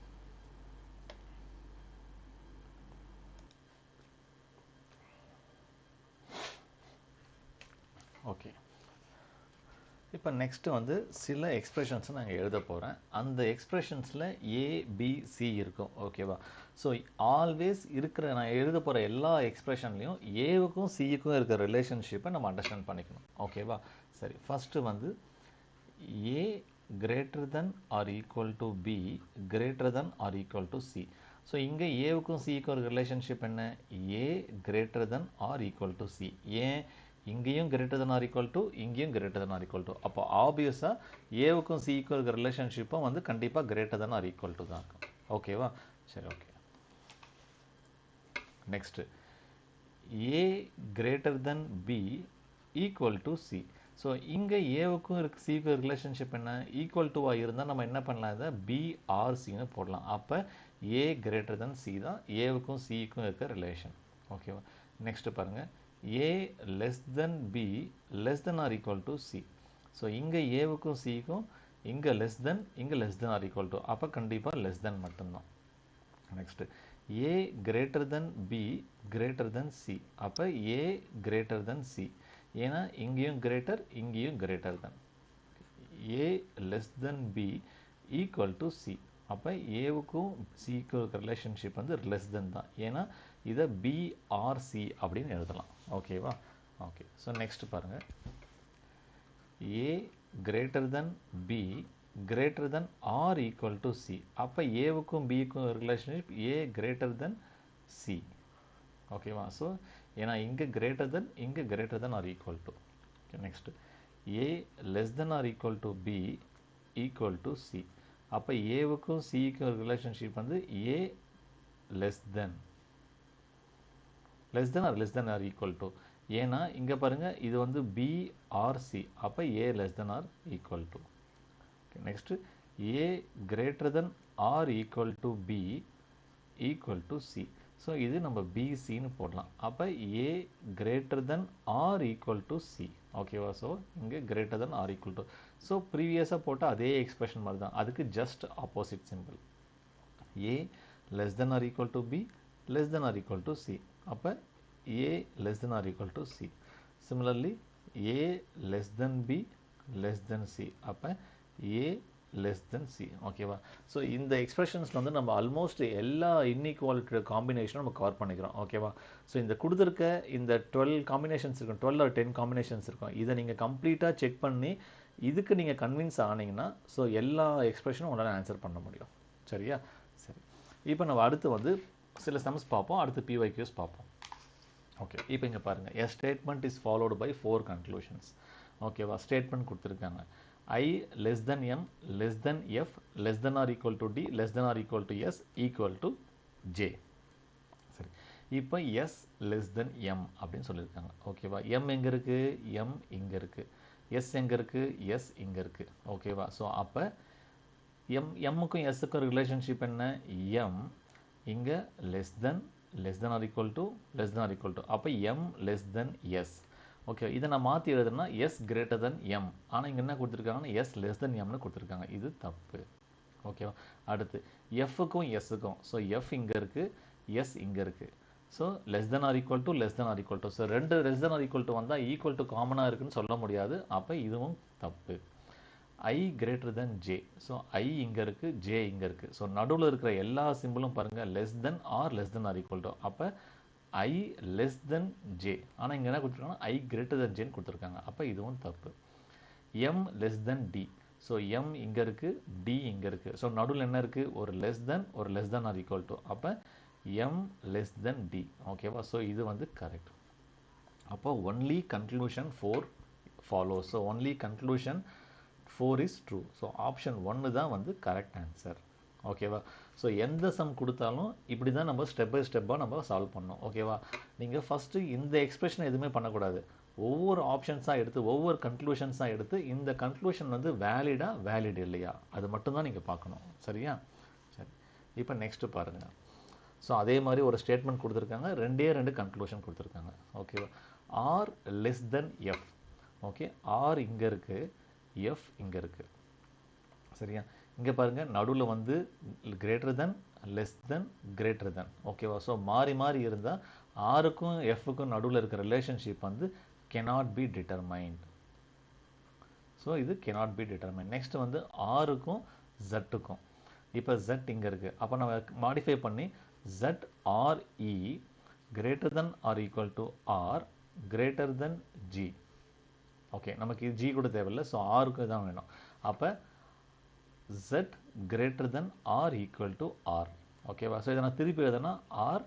ஓகே, இப்போ நெக்ஸ்ட்டு வந்து சில எக்ஸ்பிரஷன்ஸ் நான் எழுத போகிறேன். அந்த எக்ஸ்பிரஷன்ஸில் ஏபிசி இருக்கும். ஓகேவா? ஸோ ஆல்வேஸ் இருக்கிற நான் எழுத போகிற எல்லா எக்ஸ்பிரஷன்லையும் ஏவுக்கும் சிக்கும் இருக்கிற ரிலேஷன்ஷிப்பை நம்ம அண்டர்ஸ்டாண்ட் பண்ணிக்கணும். ஓகேவா? சரி, ஃபஸ்ட்டு வந்து A greater than or equal to B greater than or equal to C. So இங்கே ஏவுக்கும் சிக்கும் ஒரு ரிலேஷன்ஷிப் என்ன? A greater than or equal to C. ஏன் இங்கேயும் greater than or equal to, இங்கேயும் greater than or equal to. அப்போ ஆப்வியஸாக ஏவுக்கும் சிக்கும் இருக்கிற ரிலேஷன்ஷிப்பும் வந்து கண்டிப்பாக greater than or equal to தான் இருக்கும். ஓகேவா? சரி, okay. Next A greater than B equal to C. So இங்கே ஏவுக்கும் சிக்கும் ரிலேஷன்ஷிப் என்ன? ஈக்குவல் டுவாக இருந்தால் நம்ம என்ன பண்ணலாம்? இதை பிஆர்சின்னு போடலாம். அப்போ ஏ கிரேட்டர் தென் சி தான் ஏவுக்கும் சிக்கும் இருக்க ரிலேஷன். ஓகேவா? நெக்ஸ்ட்டு பாருங்கள், A less than B less than or equal to C. So இங்கே ஏவுக்கும் சிக்கும் இங்கே less than or equal to. அப்போ கண்டிப்பாக லெஸ் தென் மட்டும்தான். Next A greater than B greater than C. அப்போ ஏ கிரேட்டர் தென் சி. ஏன்னா இங்கேயும் கிரேட்டர், இங்கேயும் greater than. A less than B equal to C. அப்போ ஏவுக்கும் சிக்கும் இருக்கிற ரிலேஷன்ஷிப் வந்து லெஸ் தென் தான். ஏன்னா இதை பிஆர்சி அப்படின்னு எழுதலாம். ஓகேவா? ஓகே. ஸோ நெக்ஸ்ட் பாருங்கள், A greater than B greater than or equal to C. அப்போ ஏவுக்கும் பிக்கும் relationship A greater than C. ஓகேவா? ஸோ ஏன்னா இங்கே greater than or equal to. Okay. Next A less than or equal to B equal to C. அப்போ ஏவுக்கும் சிக்கும் relationship வந்து A less than or equal to. ஏன்னா இங்கே பாருங்கள், இது வந்து பிஆர்சி. அப்போ A less than or equal to. Next A greater than or equal to B equal to C. So இது நம்ம பிசின்னு போடலாம். அப்போ A greater than or equal to C. ஓகேவா? ஸோ இங்கே greater than or equal to. So ப்ரீவியஸாக போட்டால் அதே எக்ஸ்பிரஷன் மாதிரி தான், அதுக்கு just opposite symbol. A less than or equal to B less than or equal to C. அப்போ A less than or equal to C. Similarly A less than B less than C. அப்போ A less than C. ஓகேவா? So இந்த எக்ஸ்பிரஷன்ஸில் வந்து நம்ம almost எல்லா inequality காம்பினேஷனும் நம்ம cover பண்ணிக்கிறோம். ஓகேவா? ஸோ இந்த கொடுத்துருக்க இந்த 12 காம்பினேஷன்ஸ் இருக்கும், 12 or 10 காம்பினேஷன்ஸ் இருக்கும். இதை நீங்கள் கம்ப்ளீட்டாக செக் பண்ணி இதுக்கு நீங்கள் கன்வின்ஸ் ஆனீங்கன்னா ஸோ எல்லா எக்ஸ்பிரஷனும் உங்களால் ஆன்சர் பண்ண முடியும். சரியா? சரி, இப்போ நம்ம அடுத்து வந்து சில சம்ஸ் பார்ப்போம், அடுத்து பிஒய்க்யூஸ் பார்ப்போம். ஓகே, இப்போ இங்கே பாருங்கள், a statement is followed by 4 conclusions. ஓகேவா? ஸ்டேட்மெண்ட் கொடுத்துருக்காங்க. I less than m less than f less than or equal to d less than or equal to s equal to j. சரி, இப்போ எஸ் லெஸ் தென் எம் அப்படின்னு சொல்லியிருக்காங்க. ஓகேவா? M எங்கே இருக்குது? M இங்கே இருக்குது. எஸ் எங்கே இருக்குது? எஸ் இங்கே இருக்குது. ஓகேவா? ஸோ அப்போ எம்முக்கும் எஸ்ஸுக்கும் ரிலேஷன்ஷிப் என்ன? எம் இங்கே less than or equal to அப்போ M less than S. Okay, இதை நான் மாற்றி எழுதுனா எஸ் கிரேட்டர் தென் எம். ஆனால் இங்கே என்ன கொடுத்துருக்காங்கன்னா எஸ் லெஸ் தென் எம்னு கொடுத்துருக்காங்க. இது தப்பு. ஓகேவா? அடுத்து எஃப்க்கும் எஸ்ஸுக்கும். ஸோ எஃப் இங்கே இருக்குது, எஸ் இங்கே இருக்குது. So less than or equal to. So ரெண்டு less than or equal to வந்தால் ஈக்குவல் டு காமனாக இருக்குன்னு சொல்ல முடியாது. அப்போ இதுவும் தப்பு. I greater than J. So I இங்கே இருக்குது, ஜே இங்கே இருக்குது. ஸோ நடுவில் இருக்கிற எல்லா சிம்பிளும் பாருங்கள் less than or equal to. அப்போ ஐ லெஸ் தென் ஜே. ஆனால் இங்கே என்ன கொடுத்துருக்காங்கன்னா ஐ கிரேட்டர் தென் ஜேன்னு கொடுத்துருக்காங்க. அப்போ இதுவும் தப்பு. M less than D. So M இங்கே இருக்குது, டி இங்கே இருக்குது. ஸோ நடுவில் என்ன இருக்குது? ஒரு less than or equal to. அப்போ எம் லெஸ் தென் டி. ஓகேவா? ஸோ இது வந்து கரெக்ட். அப்போ only conclusion 4 follows. So only conclusion 4 is true. So option 1 தான் வந்து கரெக்ட் ஆன்சர். ஓகேவா? ஸோ எந்த சம் கொடுத்தாலும் இப்படி தான் நம்ம ஸ்டெப் பை ஸ்டெப்பாக நம்ம சால்வ் பண்ணணும். ஓகேவா? நீங்கள் ஃபஸ்ட்டு இந்த எக்ஸ்பிரஷன் எதுவுமே பண்ணக்கூடாது. ஒவ்வொரு ஆப்ஷன்ஸாக எடுத்து ஒவ்வொரு கன்க்ளூஷன்ஸாக எடுத்து இந்த கன்க்ளூஷன் வந்து வேலிட் இல்லையா அது மட்டும்தான் நீங்கள் பார்க்கணும். சரியா? சரி, இப்போ நெக்ஸ்ட்டு பாருங்கள். ஸோ அதே மாதிரி ஒரு ஸ்டேட்மெண்ட் கொடுத்துருக்காங்க, ரெண்டு கன்க்ளூஷன் கொடுத்துருக்காங்க. ஓகேவா? R less than F. Okay, R இங்கே இருக்குது, எஃப் இங்கே இருக்குது. சரியா? இங்கே பாருங்கள், நடுவில் வந்து greater than, less than, greater than. ஓகேவா? ஸோ மாறி இருந்தால் ஆருக்கும் எஃப்க்கும் நடுவில் இருக்கிற ரிலேஷன்ஷிப் வந்து cannot be determined. ஸோ இது cannot be determined. நெக்ஸ்ட் வந்து ஆருக்கும் ஜட்டுக்கும். இப்போ ஜட் இங்கே இருக்குது. அப்போ நம்ம மாடிஃபை பண்ணி Z R E greater than or equal to R greater than G. Okay, நமக்கு ஜி கூட தேவையில்லை. ஸோ ஆருக்கு தான் வேணும். அப்போ Z greater than or equal to R. ஓகேவா? ஸோ இதை நான் திருப்பி எழுதுனா R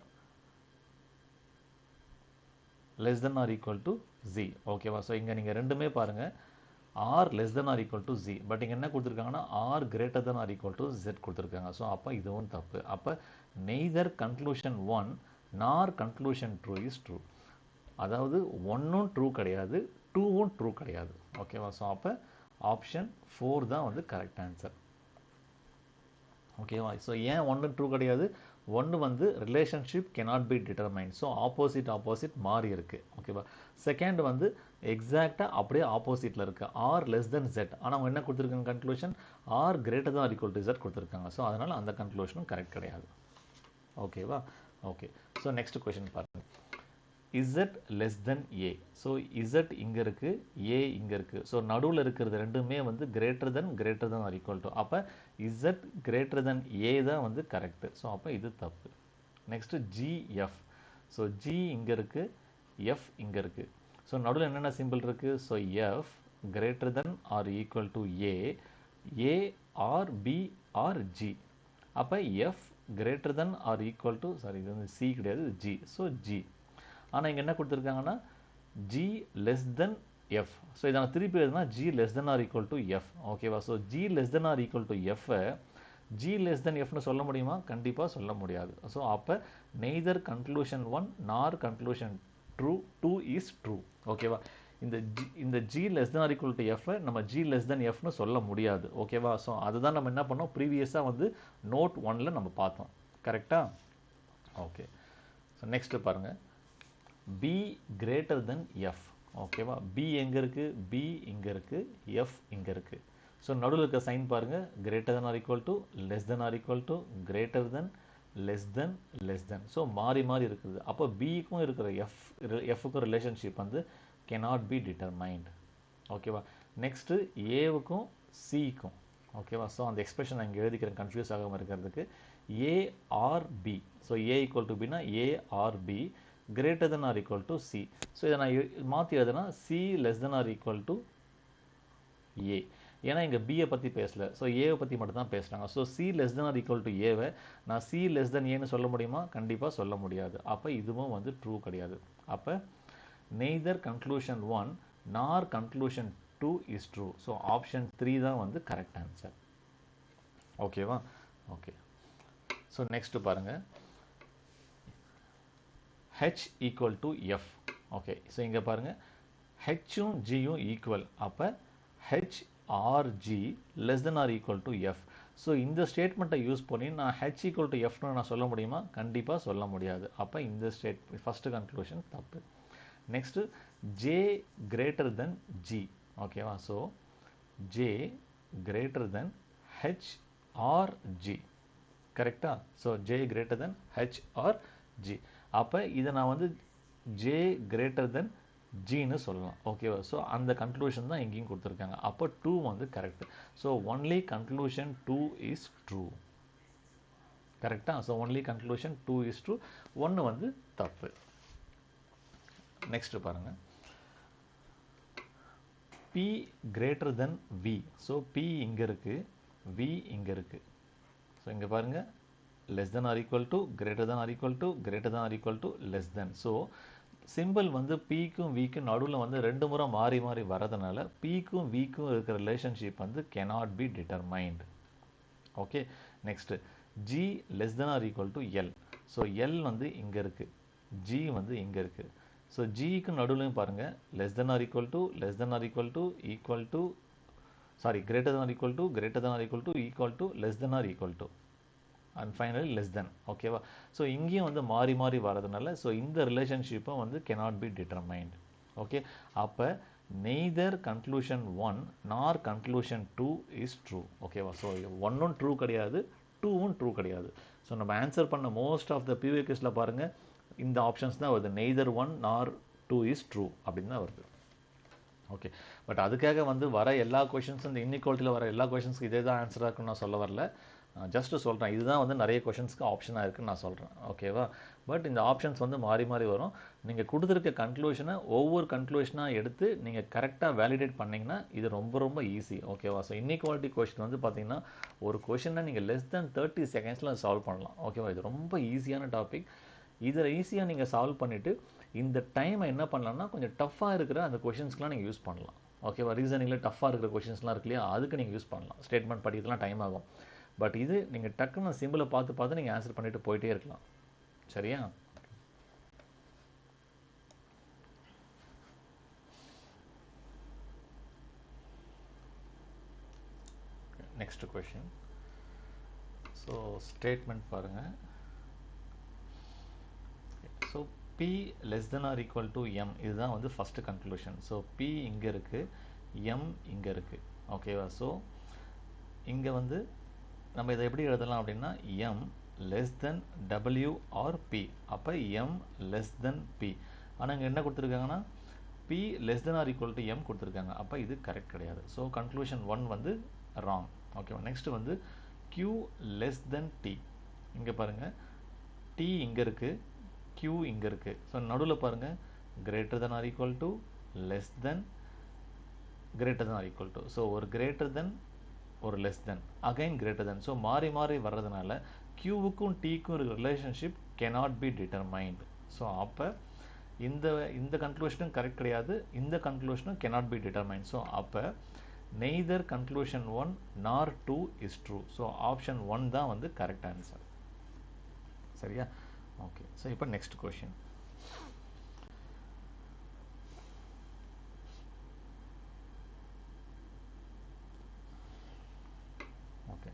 less than or equal to z. ஓகேவா? ஸோ இங்கே நீங்கள் ரெண்டுமே பாருங்கள், R less than or equal to G. But இங்கே என்ன கொடுத்துருக்காங்கன்னா R greater than or equal to jet கொடுத்துருக்காங்க. ஸோ அப்போ இதுவும் தப்பு. அப்போ neither conclusion 1 nor conclusion 2 is true. அதாவது 1ம் ட்ரூ கிடையாது, 2ம் ட்ரூ கிடையாது. ஓகேவா? ஸோ அப்போ ஆப்ஷன் 4 தான் வந்து கரெக்ட் ஆன்சர். ஓகேவா? ஸோ ஏன் 1 ட்ரூ கிடையாது? 1 வந்து relationship cannot be determined. So opposite மாறி இருக்குது. ஓகேவா? செகண்ட் வந்து எக்ஸாக்டாக அப்படியே ஆப்போசிட்டில் இருக்குது, ஆர் லெஸ் தென் ஜெட். ஆனால் அவங்க என்ன கொடுத்துருக்காங்க conclusion? R greater than or equal to jet கொடுத்துருக்காங்க. ஸோ அதனால் அந்த கன்க்ளூஷனும் கரெக்ட் கிடையாது. ஓகேவா? ஓகே, ஸோ நெக்ஸ்ட் கொஷின் பாருங்கள். Z less than A. So Z இங்கே இருக்குது, ஏ இங்கே இருக்குது. ஸோ நடுவில் இருக்கிறது ரெண்டுமே வந்து greater than or equal to. அப்போ இசட் கிரேட்டர் தென் ஏ தான் வந்து கரெக்டு. ஸோ அப்போ இது தப்பு. Next GIF. ஸோ ஜி இங்கே இருக்குது, எஃப் இங்கே இருக்குது. ஸோ நடுவில் என்னென்ன சிம்பிள் இருக்குது? So F greater than or equal to A, A or B or G. அப்போ F greater than or equal to, sorry இது வந்து சி கிடையாது, ஜி. So G. ஆனால் இங்கே என்ன கொடுத்துருக்காங்கன்னா G less than F. So இதை நான் திருப்பி எழுதுனா G less than or equal to F. ஓகேவா? So G less than or equal to எஃப்பை ஜி லெஸ் தென் எஃப்னு சொல்ல முடியுமா? கண்டிப்பாக சொல்ல முடியாது. ஸோ அப்போ neither conclusion 1 nor conclusion 2 is true. ஓகேவா? இந்த G less than or equal to எஃப்பை நம்ம ஜி லெஸ் தென் எஃப்னு சொல்ல முடியாது. ஓகேவா? ஸோ அதுதான் நம்ம என்ன பண்ணோம், ப்ரீவியஸாக வந்து நோட் 1ல் நம்ம பார்த்தோம். கரெக்டாக? ஓகே, ஸோ நெக்ஸ்ட்டு பாருங்கள். b greater than f. ஓகேவா? b எங்கே இருக்குது? b இங்கே இருக்குது, f இங்கே இருக்குது. ஸோ நடுவில் இருக்க சைன் பாருங்கள், greater than or equal to, less than or equal to, greater than, less than. So மாறி இருக்குது. அப்போ பிக்கும் இருக்கிற எஃப்க்கும் ரிலேஷன்ஷிப் வந்து cannot be determined. ஓகேவா? நெக்ஸ்ட்டு ஏவுக்கும் சிக்கும். ஓகேவா? ஸோ அந்த எக்ஸ்பிரஷன் நான் இங்கே எழுதிக்கிறேன் கன்ஃபியூஸ் ஆகாமல் இருக்கிறதுக்கு. A or B. So A equal to பின்னா A or B greater than or equal to C. So இதை நான் மாற்றி எழுதுனா C less than or equal to A. ஏன்னா இங்கே பியை பற்றி பேசலை, ஸோ ஏவை பற்றி மட்டும் தான் பேசுகிறாங்க. So C less than or equal to ஏவை நான் C less than ஏன்னு சொல்ல முடியுமா? கண்டிப்பாக சொல்ல முடியாது. அப்போ இதுவும் வந்து ட்ரூ கிடையாது. அப்போ neither conclusion 1 nor conclusion 2 is true. So option 3 தான் வந்து கரெக்ட் ஆன்சர். ஓகேவா? ஓகே, ஸோ நெக்ஸ்ட்டு பாருங்கள். h equal to F. Okay, so இங்கே பாருங்கள் ஹெச்சும் ஜியும் ஈக்குவல். அப்போ H or G less than or equal to F. So இந்த ஸ்டேட்மெண்ட்டை யூஸ் பண்ணி நான் ஹெச் ஈக்குவல் டு எஃப்னு நான் சொல்ல முடியுமா? கண்டிப்பாக சொல்ல முடியாது. அப்போ இந்த ஃபஸ்ட்டு கன்க்ளூஷன் தப்பு. Next J greater than G. ஓகேவா? So J greater than H or G. கரெக்டா? So J greater than H or G. அப்போ இதை நான் வந்து ஜே கிரேட்டர் தென் ஜின்னு சொல்லலாம். ஓகேவா? ஸோ அந்த கன்க்ளூஷன் தான் எங்கேயும் கொடுத்துருக்காங்க. அப்போ 2 வந்து correct. So only conclusion 2 is true. கரெக்டா? So only conclusion 2 is true. 1 வந்து தப்பு. நெக்ஸ்ட் பாருங்க, P greater than V. So P இங்கே இருக்கு, V இங்கே இருக்கு. ஸோ இங்கே பாருங்க, less than or equal to, greater than or equal to, greater than or equal to, less than. So simple வந்து Pக்கும் Vக்கும் நடுவில் வந்து 2 முறை மாறி மாறி வரதுனால Pக்கும் Vக்கும் இருக்கிற ரிலேஷன்ஷிப் வந்து cannot be determined. Okay, next G less than or equal to L. So L வந்து இங்கே இருக்கு, G வந்து இங்கே இருக்கு. ஸோ ஜிக்கு நடுவுலையும் பாருங்கள், less than or equal to, less than or equal to, equal to, sorry greater than or equal to, greater than or equal to, equal to, less than or equal to, and finally less than. ஓகேவா? So இங்கேயும் வந்து மாறி மாறி வரதுனால so இந்த ரிலேஷன்ஷிப்பும் வந்து cannot be determined. Okay, அப்போ neither conclusion 1 nor conclusion 2 is true. ஓகேவா? ஸோ 1ம் ட்ரூ கிடையாது, 2ம் ட்ரூ கிடையாது. ஸோ நம்ம ஆன்சர் பண்ண மோஸ்ட் ஆஃப் த பிவிக்யூஸில் பாருங்கள் இந்த ஆப்ஷன்ஸ் தான் வருது. நெய்தர் 1 நார் 2 இஸ் ட்ரூ அப்படின்னு தான் வருது. ஓகே, பட் அதுக்காக வந்து வர எல்லா கொஷின்ஸும் இந்த இன்இக்வாலிட்டியில் வர எல்லா கொஷின்ஸ்க்கு இதே தான் ஆன்சராக இருக்குன்னு நான் சொல்ல வரல. ஜஸ்ட்டு சொல்கிறேன், இதுதான் வந்து நிறைய கொஷின்ஸ்க்கு ஆப்ஷனாக இருக்குன்னு நான் சொல்கிறேன். ஓகேவா? பட் இந்த ஆப்ஷன்ஸ் வந்து மாறி மாறி வரும். நீங்கள் கொடுத்துருக்க கன்க்ளூஷனை ஒவ்வொரு கன்க்ளூஷனாக எடுத்து நீங்கள் கரெக்டாக வேலிடேட் பண்ணிங்கன்னா இது ரொம்ப ரொம்ப ஈஸி. ஓகேவா? ஸோ இன்இக்வாலிட்டி கொஷின் வந்து பார்த்தீங்கன்னா ஒரு கொஷினை நீங்கள் லெஸ் தென் 30 செகண்ட்ஸில் சால்வ் பண்ணலாம். ஓகேவா? இது ரொம்ப ஈஸியான டாபிக். இதில் ஈஸியாக நீங்கள் சால்வ் பண்ணிவிட்டு இந்த டைமை என்ன பண்ணலாம்னா கொஞ்சம் டஃப்பாக இருக்கிற அந்த கொஷின்ஸ்க்குலாம் நீங்கள் யூஸ் பண்ணலாம். ஓகேவா? ரீசனிங்கில் டஃப்பாக இருக்கிற கொஷின்ஸ்லாம் இருக்கு இல்லையா, அதுக்கு நீங்கள் யூஸ் பண்ணலாம். ஸ்டேட்மெண்ட் படிக்கிறதுலாம் டைம் ஆகும். பட் இது நீங்கள் டக்குன்னு சிம்பிளை பார்த்து பார்த்து நீங்கள் ஆன்சர் பண்ணிட்டு போயிட்டே இருக்கலாம். சரியா? Next question. ஸோ ஸ்டேட்மெண்ட் பாருங்கள். So P less than or equal to M இதுதான் வந்து ஃபஸ்ட்டு கன்க்ளூஷன். ஸோ P இங்கே இருக்குது, M இங்கே இருக்குது. ஓகேவா? ஸோ இங்கே வந்து நம்ம இதை எப்படி எழுதலாம் அப்படின்னா M less than W or P. அப்போ M less than P. ஆனால் இங்கே என்ன கொடுத்துருக்காங்கன்னா P less than or equal to M கொடுத்துருக்காங்க. அப்போ இது கரெக்ட் கிடையாது. ஸோ கன்க்ளூஷன் 1 வந்து ராங். ஓகேவா? நெக்ஸ்ட் வந்து Q less than T. இங்கே பாருங்கள், T இங்கே இருக்குது, Q இங்கே இருக்குது. ஸோ நடுவில் பாருங்கள், greater than or equal to, less than, greater than or equal to. So ஒரு greater than ஒரு less than, again greater than. So மாறி மாறி வர்றதுனால Qவுக்கும் Tக்கும் இருக்கிற relationship cannot be determined. So அப்போ இந்த கன்க்ளூஷனும் கரெக்ட் கிடையாது, இந்த கன்க்ளூஷனும் cannot be determined. ஸோ அப்போ neither conclusion 1 nor 2 is true. So option 1 தான் வந்து கரெக்ட் ஆன்சர். சரியா? ஓகே, ஸோ இப்போ next question. Okay,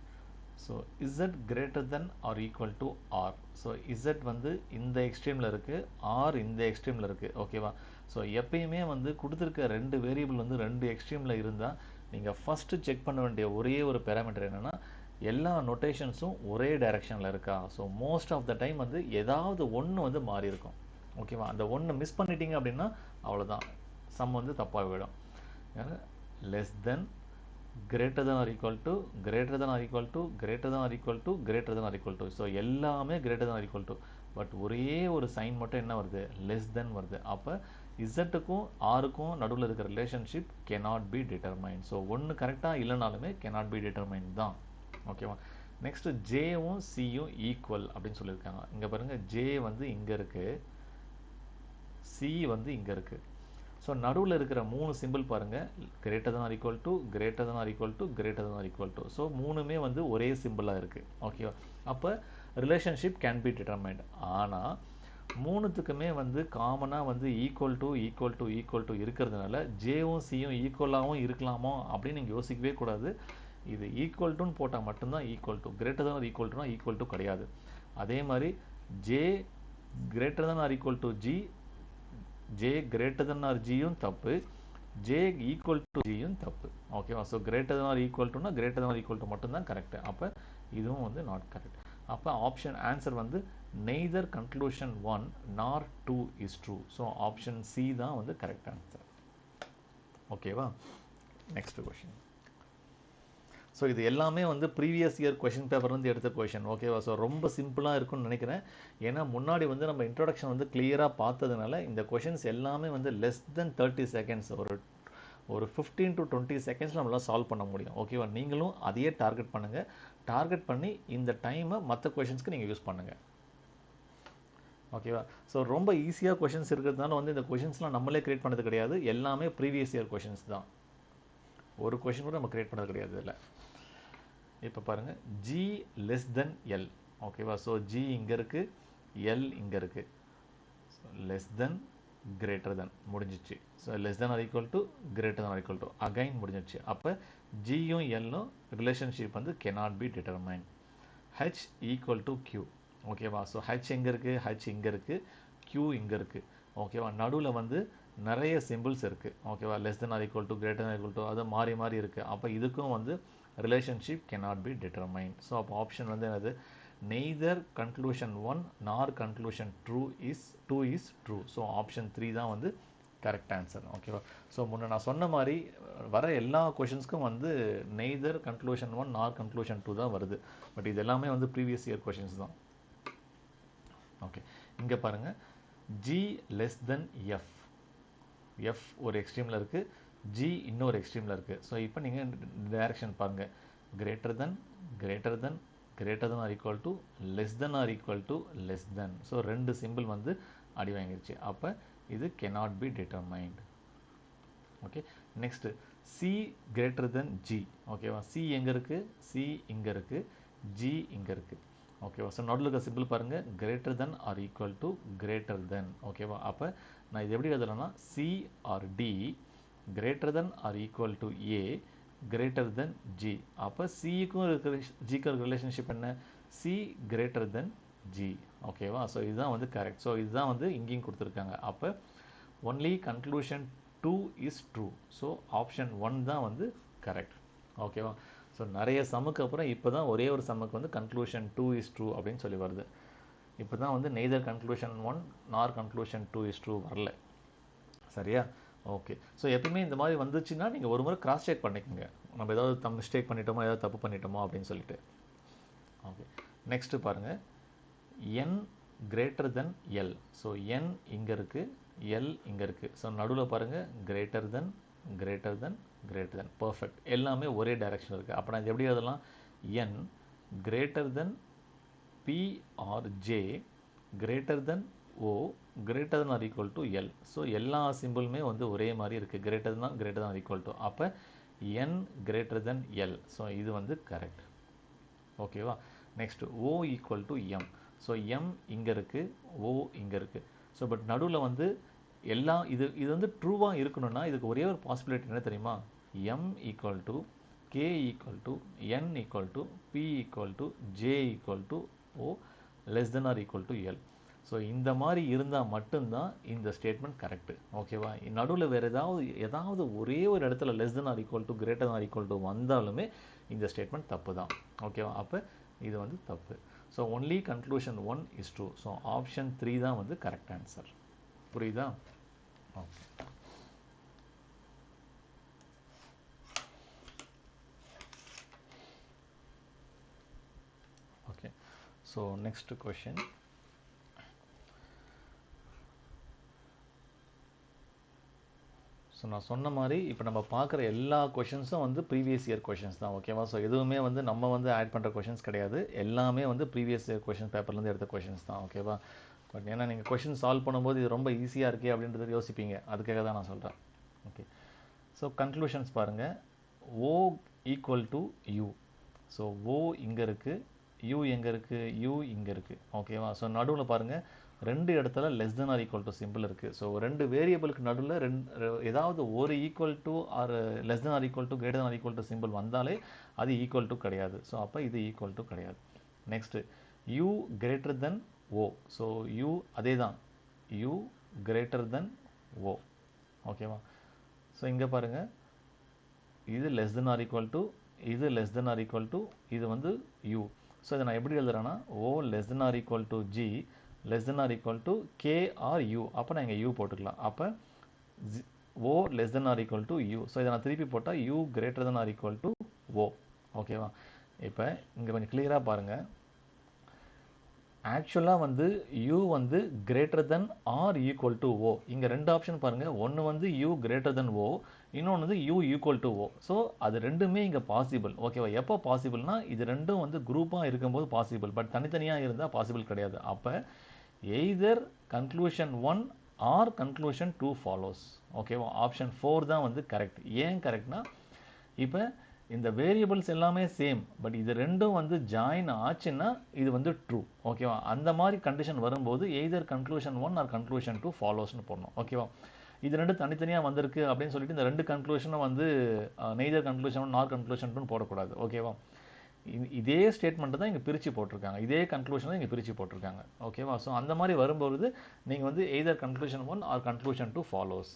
so Z greater than or equal to R. So Z வந்து இந்த எக்ஸ்ட்ரீமில் இருக்குது, R இந்த எக்ஸ்ட்ரீமில் இருக்குது. ஓகேவா? ஸோ எப்பயுமே வந்து கொடுத்துருக்க 2 வேரியபிள் வந்து 2 எக்ஸ்ட்ரீமில் இருந்தால் நீங்கள் ஃபஸ்ட்டு செக் பண்ண வேண்டிய ஒரே ஒரு பேராமீட்டர் என்னென்னா எல்லா நொட்டேஷன்ஸும் ஒரே டைரெக்ஷனில் இருக்கா. So most of the time வந்து ஏதாவது ஒன்று வந்து மாறி இருக்கும். ஓகேவா? அந்த ஒன்று மிஸ் பண்ணிட்டீங்க அப்படின்னா அவ்வளோதான், சம் வந்து தப்பாக விடும். Less than, greater than or equal to, greater than or equal to, greater than or equal to, greater than or equal to. So எல்லாமே greater than or equal to. But ஒரே ஒரு sign மட்டும் என்ன வருது, less than வருது. அப்போ இசட்டுக்கும் ஆருக்கும் நடுவில் இருக்கிற relationship cannot be determined. So ஒன்று கரெக்டாக இல்லைனாலுமே cannot be determined தான். ஓகேவா? நெக்ஸ்ட் ஜேவும் சியும் ஈக்குவல் அப்படின்னு சொல்லியிருக்காங்க. இங்கே பாருங்கள், ஜே வந்து இங்கே இருக்குது, சி வந்து இங்கே இருக்குது. ஸோ நடுவில் இருக்கிற 3 சிம்பிள் பாருங்கள், greater than or equal to, greater than or equal to, greater than or equal to. So மூணுமே வந்து ஒரே சிம்பிளாக இருக்குது. ஓகேவா? அப்போ ரிலேஷன்ஷிப் கேன் பி டிட்டர்மைண்ட். ஆனால் மூணுத்துக்குமே வந்து காமனாக வந்து ஈக்குவல் டு இருக்கிறதுனால ஜேவும் சியும் ஈக்குவலாகவும் இருக்கலாமோ அப்படின்னு நீங்கள் யோசிக்கவே கூடாது. இது ஈக்குவல் டுன்னு போட்டால் மட்டும்தான் equal to, greater than equal டுனா ஈக்குவல் டு கிடையாது. அதே மாதிரி J greater than or equal to G, J greater than or ஜியும் தப்பு, ஜே ஈக்குவல் டு ஜியும் தப்பு. ஓகேவா? So greater than or equal டுனா greater than or equal to மட்டும்தான் கரெக்ட். அப்போ இதுவும் வந்து நாட் கரெக்ட். அப்போ ஆப்ஷன் ஆன்சர் வந்து neither conclusion 1 nor 2 is true. So option C தான் வந்து கரெக்ட் ஆன்சர். ஓகேவா? Next question. ஸோ இது எல்லாமே வந்து ப்ரீவியஸ் இயர் கொஷின் பேப்பர் வந்து எடுத்த கொஷின். ஓகேவா? ஸோ ரொம்ப சிம்பிளாக இருக்கும்னு நினைக்கிறேன். ஏன்னா முன்னாடி வந்து நம்ம இன்ட்ரோடக்ஷன் வந்து கிளியராக பார்த்ததுனால இந்த கொஷின்ஸ் எல்லாமே வந்து லெஸ் தென் 30 செகண்ட்ஸ், ஒரு 15 to 20 செகண்ட்ஸில் நம்மளால் சால்வ் பண்ண முடியும். ஓகேவா? நீங்களும் அதையே டார்கெட் பண்ணுங்கள். டார்கெட் பண்ணி இந்த டைமை மற்ற கொஷின்ஸ்க்கு நீங்கள் யூஸ் பண்ணுங்கள். ஓகேவா? ஸோ ரொம்ப ஈஸியாக கொஷின்ஸ் இருக்கிறதுனால வந்து இந்த கொஷின்ஸ்லாம் நம்மளே கிரியேட் பண்ணது கிடையாது. எல்லாமே ப்ரீவியஸ் இயர் கொஷின்ஸ் தான். ஒரு கொஷின் கூட நம்ம கிரியேட் பண்ணது கிடையாது இதில். இப்போ பாருங்கள், ஜி லெஸ் தென் எல். ஓகேவா? ஸோ ஜி இங்கே இருக்குது, எல் இங்கே இருக்குது. So less than greater than முடிஞ்சிச்சு. So less than or equal to greater than or equal to again முடிஞ்சிச்சு. அப்போ ஜியும் எல்லும் ரிலேஷன்ஷிப் வந்து cannot be determined. H equal to Q. ஓகேவா? ஸோ ஹெச் எங்கே இருக்குது, ஹெச் இங்கே இருக்குது, கியூ இங்கே இருக்குது. ஓகேவா? நடுவில் வந்து நிறைய சிம்பிள்ஸ் இருக்குது. ஓகேவா? Less than or equal to greater than equal to அது மாறி மாறி இருக்குது. அப்போ இதுக்கும் வந்து relationship cannot be determined. So அப்போ ஆப்ஷன் வந்து என்னது? Neither conclusion 1 nor conclusion 2 is true. So option 3 தான் வந்து கரெக்ட் ஆன்சர். ஓகேவா? ஸோ முன்ன நான் சொன்ன மாதிரி வர எல்லா கொஷின்ஸ்க்கும் வந்து நெய்தர் கன்க்ளூஷன் 1 நார் கன்க்ளூஷன் 2 தான் வருது. பட் இது எல்லாமே வந்து ப்ரீவியஸ் இயர் கொஷின்ஸ் தான். ஓகே, இங்கே பாருங்கள், G less than F. F ஒரு எக்ஸ்ட்ரீமில் இருக்குது, ஜி இன்னொரு எக்ஸ்ட்ரீமில் இருக்குது. ஸோ இப்போ நீங்கள் டைரக்ஷன் பாருங்கள், greater than greater than greater than or equal to less than or equal to less than. So ரெண்டு சிம்பிள் வந்து அடி வாங்கிடுச்சு. அப்போ இது cannot be determined. Okay, next C greater than G. ஓகேவா? சி எங்கே இருக்குது, சி இங்கே இருக்குது, ஜி இங்கே இருக்குது. ஓகேவா? ஸோ நடுவில் இருக்க சிம்பிள் பாருங்கள், greater than or equal to greater than. ஓகேவா? அப்போ நான் இது எப்படி எழுதலைன்னா C or D greater than or equal to A greater than G. அப்போ சிக்கும் இருக்கிற ஜிக்கு ரிலேஷன்ஷிப் என்ன? C greater than G. ஓகேவா? ஸோ இதுதான் வந்து கரெக்ட். ஸோ இதுதான் வந்து இங்கேயும் கொடுத்துருக்காங்க. அப்போ only conclusion 2 is true. So option 1 தான் வந்து கரெக்ட். ஓகேவா? ஸோ நிறைய சம்முக்கு அப்புறம் இப்போ தான் ஒரே ஒரு சம்முக்கு வந்து கன்க்ளூஷன் 2 இஸ் ட்ரூ அப்படின்னு சொல்லி வருது. இப்போ தான் வந்து neither conclusion 1 nor conclusion 2 is true வரல. சரியா? ஓகே, ஸோ எப்பவுமே இந்த மாதிரி வந்துச்சுன்னா நீங்கள் ஒரு முறை கிராஸ் செக் பண்ணிக்கோங்க, நம்ம ஏதாவது மிஸ்டேக் பண்ணிட்டோமோ, ஏதாவது தப்பு பண்ணிட்டோமோ அப்படின்னு சொல்லிட்டு. ஓகே, நெக்ஸ்ட்டு பாருங்கள், N greater than L. So N இங்கே இருக்குது, எல் இங்கே இருக்குது. ஸோ நடுவில் பாருங்கள், greater than greater than greater than. Perfect, எல்லாமே ஒரே டைரக்ஷன் இருக்குது. அப்போ நான் இது எப்படி எழுதலாம்? N greater than B or J greater than O greater than or equal to L. So எல்லா சிம்பிளுமே வந்து ஒரே மாதிரி இருக்குது, greater than greater than equal to. அப்போ N greater than L. So இது வந்து கரெக்ட். ஓகேவா? Next O equal to M. So M இங்கே இருக்குது, ஓ இங்கே இருக்குது. ஸோ பட் நடுவில் வந்து எல்லாம் இது வந்து ட்ரூவாக இருக்கணும்னா இதுக்கு ஒரே ஒரு பாசிபிலிட்டி என்ன தெரியுமா? M equal to K equal to N equal to B equal to J equal to O less than or equal to L. So இந்த மாதிரி இருந்தால் மட்டும்தான் இந்த ஸ்டேட்மெண்ட் கரெக்டு. ஓகேவா? நடுவில் வேறு ஏதாவது ஒரே ஒரு இடத்துல less than or equal to greater than or equal to வந்தாலுமே இந்த ஸ்டேட்மெண்ட் தப்பு தான். ஓகேவா? அப்போ இது வந்து தப்பு. So only conclusion 1 is true. So option 3 தான் வந்து கரெக்ட் ஆன்சர். புரியுதா? Okay, okay. So next question. So நான் சொன்ன மாதிரி இப்போ நம்ம பார்க்குற எல்லா கொஷின்ஸும் வந்து ப்ரீவியஸ் இயர் கொஷின்ஸ் தான். ஓகேவா? ஸோ எதுவுமே வந்து நம்ம வந்து ஆட் பண்ணுற கொஷின்ஸ் கிடையாது, எல்லாமே வந்து ப்ரீவியஸ் இயர் கொஷின் பேப்பர்லேருந்து எடுத்த கொஷின்ஸ் தான். ஓகேவா? பட் ஏன்னா நீங்கள் கொஷின் சால்வ் பண்ணும்போது இது ரொம்ப ஈஸியாக இருக்கே அப்படின்றது யோசிப்பீங்க, அதுக்காக தான் நான் சொல்கிறேன். ஓகே, ஸோ கன்க்ளூஷன்ஸ் பாருங்கள், O equal to U. So O இங்கே இருக்குது, யூ எங்கே இருக்குது, யூ இங்கே இருக்குது. ஓகேவா? ஸோ நடுவில் பாருங்கள், ரெண்டு இடத்துல less than or equal to symbol இருக்குது. ஸோ ரெண்டு வேரியபிளுக்கு நடுவில் ஏதாவது ஒரு equal to or less than or equal to greater than or equal to symbol வந்தாலே அது ஈக்குவல் டு கிடையாது. ஸோ அப்போ இது ஈக்குவல் டு கிடையாது. Next u greater than o. So u அதே தான், u கிரேட்டர் தென் o. ஓகேவா? ஸோ இங்கே பாருங்கள், இது less than or equal to, இது less than or equal to, இது வந்து u. ஸோ இதை நான் எப்படி எழுதுறேன்னா o less than or equal to g less than or equal to k or u. அப்போ நான் இங்கே u போட்டுக்கலாம். அப்போ o less than or equal to u. So இதை நான் திருப்பி போட்டால் u greater than or equal to o. ஓகேவா? இப்போ இங்கே கொஞ்சம் கிளியராக பாருங்கள். ஆக்சுவலாக வந்து u வந்து greater than or equal to o. இங்கே ரெண்டு ஆப்ஷன் பாருங்கள். ஒன்று வந்து u கிரேட்டர் தென் o, இன்னொன்று வந்து u equal to o. So அது ரெண்டுமே இங்கே பாசிபிள். ஓகேவா? எப்போ பாசிபிள்னா இது ரெண்டும் வந்து குரூப்பாக இருக்கும்போது பாசிபிள், பட் தனித்தனியாக இருந்தால் பாசிபிள் கிடையாது. அப்போ either conclusion 1 or conclusion 2 follows. ஓகேவா? ஆப்ஷன் 4 தான் வந்து கரெக்ட். ஏன் கரெக்ட்னா இப்போ இந்த வேரியபிள்ஸ் எல்லாமே சேம், பட் இது ரெண்டும் வந்து ஜாயின் ஆச்சுன்னா இது வந்து ட்ரூ. ஓகேவா? அந்த மாதிரி கண்டிஷன் வரும்போது எய்தர் கன்க்ளூஷன் 1 ஆர் கன்க்ளூஷன் 2 ஃபாலோஸ்னு போடணும். ஓகேவா? இது ரெண்டு தனித்தனியாக வந்திருக்கு அப்படின்னு சொல்லிட்டு இந்த ரெண்டு கன்க்ளூஷனும் வந்து நெய்தர் கன்க்ளூஷன் 1 ஆர் கன்க்ளூஷன் 2 போடக்கூடாது. ஓகேவா? இதே ஸ்டேட்மெண்ட்டு தான் இங்கே பிரித்து போட்டிருக்காங்க, இதே கன்க்ளூஷன் தான் இங்கே பிரித்து போட்டிருக்காங்க. ஓகேவா? ஸோ அந்த மாதிரி வரும்பொழுது நீங்கள் வந்து either conclusion 1 or conclusion 2 follows.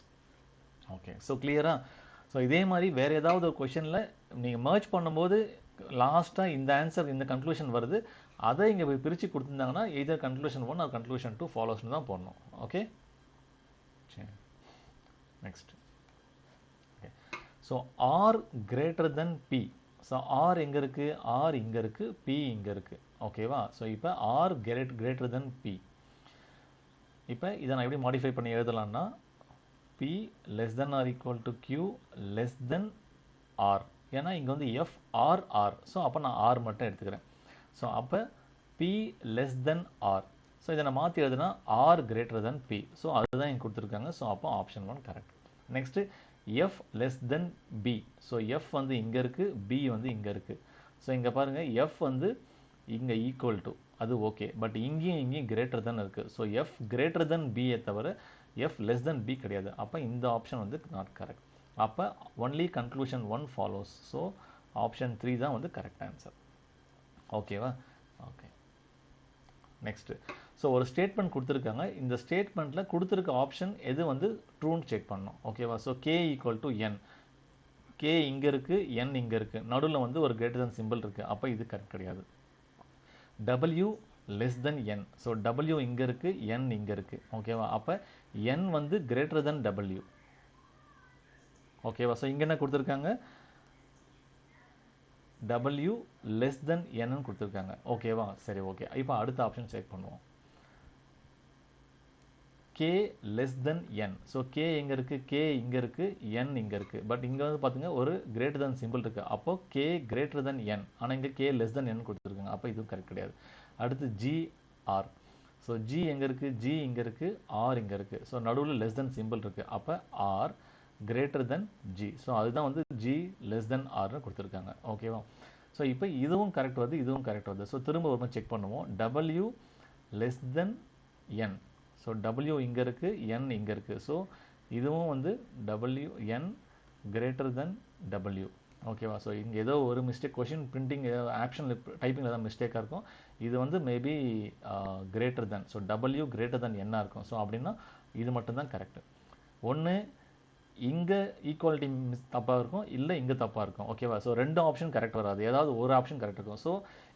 Okay, so கிளியராக? ஸோ இதே மாதிரி வேறு ஏதாவது ஒரு கொஷனில் நீங்கள் மர்ஜ் பண்ணும்போது லாஸ்ட்டாக இந்த ஆன்சர் இந்த கன்க்ளூஷன் வருது, அதை இங்கே போய் பிரித்து கொடுத்துருந்தாங்கன்னா எய்தர் கன்க்ளூஷன் 1 ஆர் கன்க்ளூஷன் 2 ஃபாலோஸ்னு தான் போடணும். ஓகே, சரி. Next, okay. So R greater than B. So R எங்கே இருக்குது? ஆர் இங்கே இருக்குது, பி இங்கே இருக்குது. ஓகேவா? ஸோ இப்போ ஆர் கிரேட்டர் தென் பி. இப்போ இதை நான் எப்படி மாடிஃபை பண்ணி எழுதலாம்னா P less than or equal to Q less than R. ஏன்னா இங்கே வந்து எஃப் ஆர் ஆர். ஸோ அப்போ நான் ஆர் மட்டும் எடுத்துக்கிறேன். ஸோ அப்போ B less than R. So இதை நான் மாற்றி எழுதுனா R greater than B. So அதுதான் இங்கே கொடுத்துருக்காங்க. ஸோ அப்போ option 1 correct. Next F less than B. So F வந்து இங்கே இருக்குது, பி வந்து இங்கே இருக்குது. ஸோ இங்கே பாருங்கள், எஃப் வந்து இங்கே ஈக்குவல் டு, அது ஓகே, பட் இங்கேயும் கிரேட்டர் தென் இருக்குது. ஸோ எஃப் கிரேட்டர் தென் பியை தவிர எஃப் லெஸ் தென் பி கிடையாது. அப்போ இந்த ஆப்ஷன் வந்து நாட் கரெக்ட். அப்போ only conclusion 1 follows. So option 3 தான் வந்து கரெக்ட் ஆன்சர். ஓகேவா? Okay, next. ஸோ ஒரு ஸ்டேட்மெண்ட் கொடுத்துருக்காங்க. இந்த ஸ்டேட்மெண்ட்டில் கொடுத்துருக்க ஆப்ஷன் எது வந்து ட்ரூன்னு செக் பண்ணணும். ஓகேவா? So K equal to N. K இங்கே இருக்குது, என் இங்கே இருக்குது, நடுவில் வந்து ஒரு கிரேட்டர் தென் சிம்பிள் இருக்குது. அப்போ இது கரெக்ட் கிடையாது. டபிள்யூ லெஸ் தென் என். ஸோ டபிள்யூ இங்கே இருக்குது, என் இங்கே இருக்குது. ஓகேவா? அப்போ என் வந்து கிரேட்டர் தென் டபிள்யூ. ஓகேவா? ஸோ இங்கே என்ன கொடுத்துருக்காங்க? டபிள்யூ லெஸ் தென் என்னு கொடுத்துருக்காங்க. ஓகேவா? சரி, ஓகே. இப்போ அடுத்த ஆப்ஷன் செக் பண்ணுவோம். கே லெஸ் தென் என். ஸோ கே எங்கே இருக்குது? கே இங்கே இருக்குது, என் இங்கே இருக்குது. பட் இங்கே வந்து பார்த்துங்க ஒரு கிரேட்டர் தென் சிம்பிள் இருக்குது. அப்போ கே கிரேட்டர் தென் என். ஆனால் இங்கே கே லெஸ் தென் என் கொடுத்துருக்காங்க. அப்போ இதுவும் கரெக்ட் கிடையாது. அடுத்து ஜி ஆர். ஸோ ஜி எங்கே இருக்குது? ஜி இங்கே இருக்குது, ஆர் இங்கே இருக்குது. ஸோ நடுவில் லெஸ் தென் சிம்பிள் இருக்குது. அப்போ R greater than G. So அதுதான் வந்து ஜி லெஸ் தென் ஆர்னு கொடுத்துருக்காங்க. ஓகேவா? ஸோ இப்போ இதுவும் கரெக்ட் வருது, இதுவும் கரெக்ட் வருது. ஸோ திரும்ப ஒரு செக் பண்ணுவோம். டபிள்யூ லெஸ் தென் என். ஸோ டபிள்யூ இங்கே இருக்குது, என் இங்கே இருக்குது. ஸோ இதுவும் வந்து டபிள்யூ என் கிரேட்டர் தென் டபிள்யூ. ஓகேவா? ஸோ இங்கே ஏதோ ஒரு மிஸ்டேக், கொஷின் பிரிண்டிங் ஆப்ஷனில் டைப்பிங்கில் ஏதாவது மிஸ்டேக்காக இருக்கும். இது வந்து maybe greater than. So W greater than என்னாக இருக்கும். ஸோ அப்படின்னா இது மட்டும்தான் கரெக்டு. ஒன்று இங்கே ஈக்குவாலிட்டி தப்பாக இருக்கும், இல்லை இங்கே தப்பாக இருக்கும். ஓகேவா? ஸோ ரெண்டு ஆப்ஷன் கரெக்ட் வராது, ஏதாவது ஒரு ஆப்ஷன் கரெக்ட் இருக்கும். ஸோ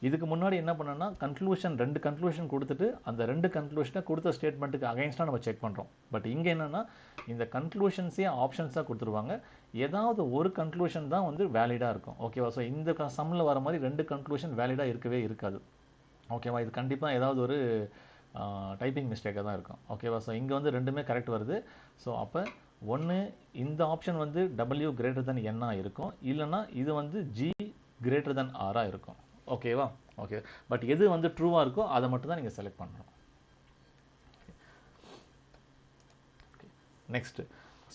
இதுக்கு முன்னாடி என்ன பண்ணோன்னா கன்க்ளூஷன் ரெண்டு கன்க்ளூஷன் கொடுத்துட்டு அந்த ரெண்டு கன்க்ளூஷனை கொடுத்த ஸ்டேட்மெண்ட்டுக்கு அகைன்ஸ்டாக நம்ம செக் பண்ணுறோம். பட் இங்கே என்னென்னா இந்த கன்க்ளூஷன்ஸே ஆப்ஷன்ஸாக கொடுத்துருவாங்க, ஏதாவது ஒரு கன்க்ளூஷன் தான் வந்து வேலிடாக இருக்கும். ஓகேவா? ஸோ இந்த சம்மில் வர மாதிரி ரெண்டு கன்க்ளூஷன் வேலிடாக இருக்கவே இருக்காது. ஓகேவா? இது கண்டிப்பாக ஏதாவது ஒரு டைப்பிங் மிஸ்டேக்காக தான் இருக்கும். ஓகேவா? ஸோ இங்கே வந்து ரெண்டுமே கரெக்ட் வருது. ஸோ அப்போ ஒன்று இந்த ஆப்ஷன் வந்து டபிள்யூ கிரேட்டர் தென் என்னாக இருக்கும், இல்லைனா இது வந்து ஜி கிரேட்டர் தென் ஆராக இருக்கும். ஓகேவா? ஓகே, பட் எது வந்து ட்ரூவாக இருக்கோ அதை மட்டும் தான் நீங்கள் செலக்ட் பண்ணணும். நெக்ஸ்ட்,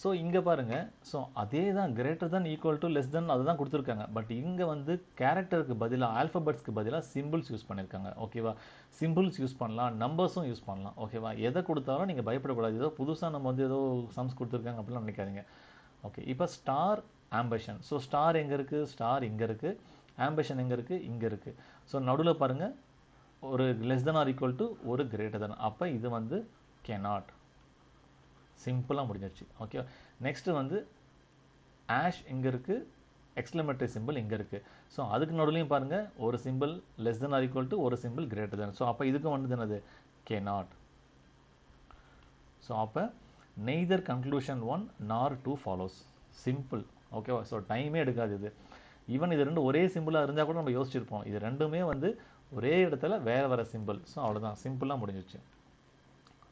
ஸோ இங்கே பாருங்க, ஸோ அதே தான் greater than equal to less தென் அதுதான் கொடுத்துருக்காங்க. பட் இங்கே வந்து கேரக்டருக்கு பதிலாக ஆல்ஃபபெட்ஸ்க்கு பதிலாக சிம்பிள்ஸ் யூஸ் பண்ணியிருக்காங்க. ஓகேவா, சிம்பிள்ஸ் யூஸ் பண்ணலாம், நம்பர்ஸும் யூஸ் பண்ணலாம். ஓகேவா, எதை கொடுத்தாலும் நீங்கள் பயப்படக்கூடாது. ஏதோ புதுசாக நம்ம வந்து ஏதோ சம்ஸ் கொடுத்துருக்காங்க அப்படிலாம் நினைக்காதீங்க. ஓகே, இப்போ ஸ்டார் ஆம்பிஷன். ஸோ ஸ்டார் எங்கே இருக்குது? ஸ்டார் இங்கே இருக்குது. ஆம்பிஷன் எங்கே இருக்குது? இங்கே இருக்குது. ஸோ நடுவில் பாருங்கள், ஒரு less than or equal to ஒரு கிரேட்டர் தென். அப்போ இது வந்து cannot. சிம்பிளாக முடிஞ்சிருச்சு. ஓகே, நெக்ஸ்ட் வந்து ஆஷ் இங்கே இருக்குது, எக்ஸ்க்ளமேட்டரி சிம்பிள் இங்கே இருக்குது. ஸோ அதுக்கு நடுவுலையும் பாருங்கள், ஒரு symbol less than or equal to ஒரு சிம்பிள் கிரேட்டர் தென். ஸோ அப்போ இதுக்கும் வந்து என்னது? cannot. ஸோ அப்போ neither conclusion 1 nor 2 follows. Simple. ஓகேவா, ஸோ டைமே எடுக்காது இது. ஈவன் இது ரெண்டு ஒரே சிம்பிளாக இருந்தால் கூட நம்ம யோசிச்சிருப்போம். இது ரெண்டுமே வந்து ஒரே இடத்துல வேறு வேறு சிம்பிள். ஸோ அவ்வளோதான், சிம்பிளாக முடிஞ்சிச்சு.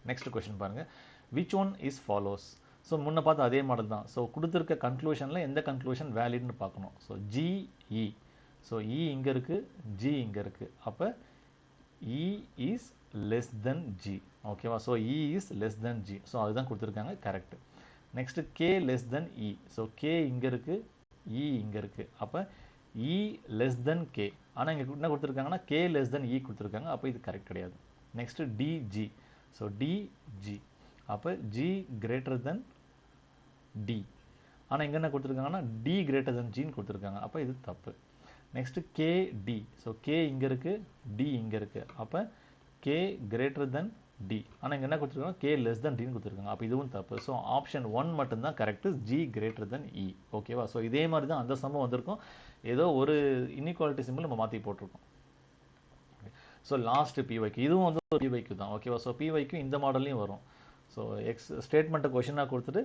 நெக்ஸ்ட் கொஸ்டின் பாருங்கள், which one is follows. So முன்ன பார்த்து அதே மாடல் தான். ஸோ கொடுத்துருக்க கன்க்ளூஷனில் எந்த கன்க்ளூஷன் வேலிட்னு பார்க்கணும். So GE. ஸோ இ இங்கே இருக்குது, ஜி இங்கே இருக்குது. அப்போ E is less than G. ஓகேவா, so E is less than G. So அதுதான் கொடுத்துருக்காங்க, correct. Next K less than E. So K இங்கே இருக்குது, இ இங்கே இருக்குது. அப்போ இ லெஸ் தென் கே. ஆனால் இங்கே என்ன கொடுத்துருக்காங்கன்னா கே லெஸ் தென் இ கொடுத்துருக்காங்க. அப்போ இது கரெக்ட் கிடையாது. நெக்ஸ்ட் டிஜி. ஸோ டிஜி. அப்போ ஜி கிரேட்டர் தென் டி. ஆனால் இங்கே என்ன கொடுத்துருக்காங்கன்னா டி கிரேட்டர் தென் ஜின்னு கொடுத்துருக்காங்க. அப்போ இது தப்பு. Next K T. So K இங்கே இருக்குது, டி இங்கே இருக்குது. அப்போ கே கிரேட்டர் தென் டி. ஆனால் இங்கே என்ன கொடுத்துருக்காங்க? கே லெஸ் தென் டின்னு கொடுத்துருக்காங்க. அப்போ இதுவும் தப்பு. ஸோ ஆப்ஷன் 1 மட்டும்தான் கரெக்டு, ஜி கிரேட்டர் தென் இ. ஓகேவா, ஸோ இதே மாதிரி தான் அந்த சம்பவம் வந்திருக்கும். ஏதோ ஒரு இன்இக்வாலிட்டி சிம்பிள் நம்ம மாற்றி போட்டிருக்கோம். ஸோ லாஸ்ட் பிவைக்கு, இதுவும் வந்து ஒரு பிவைக்கு தான். ஓகேவா, ஸோ பிவைக்கு இந்த மாடல்லையும் வரும். ஸோ ஸ்டேட்மெண்ட்டை கொஷனாக கொடுத்துட்டு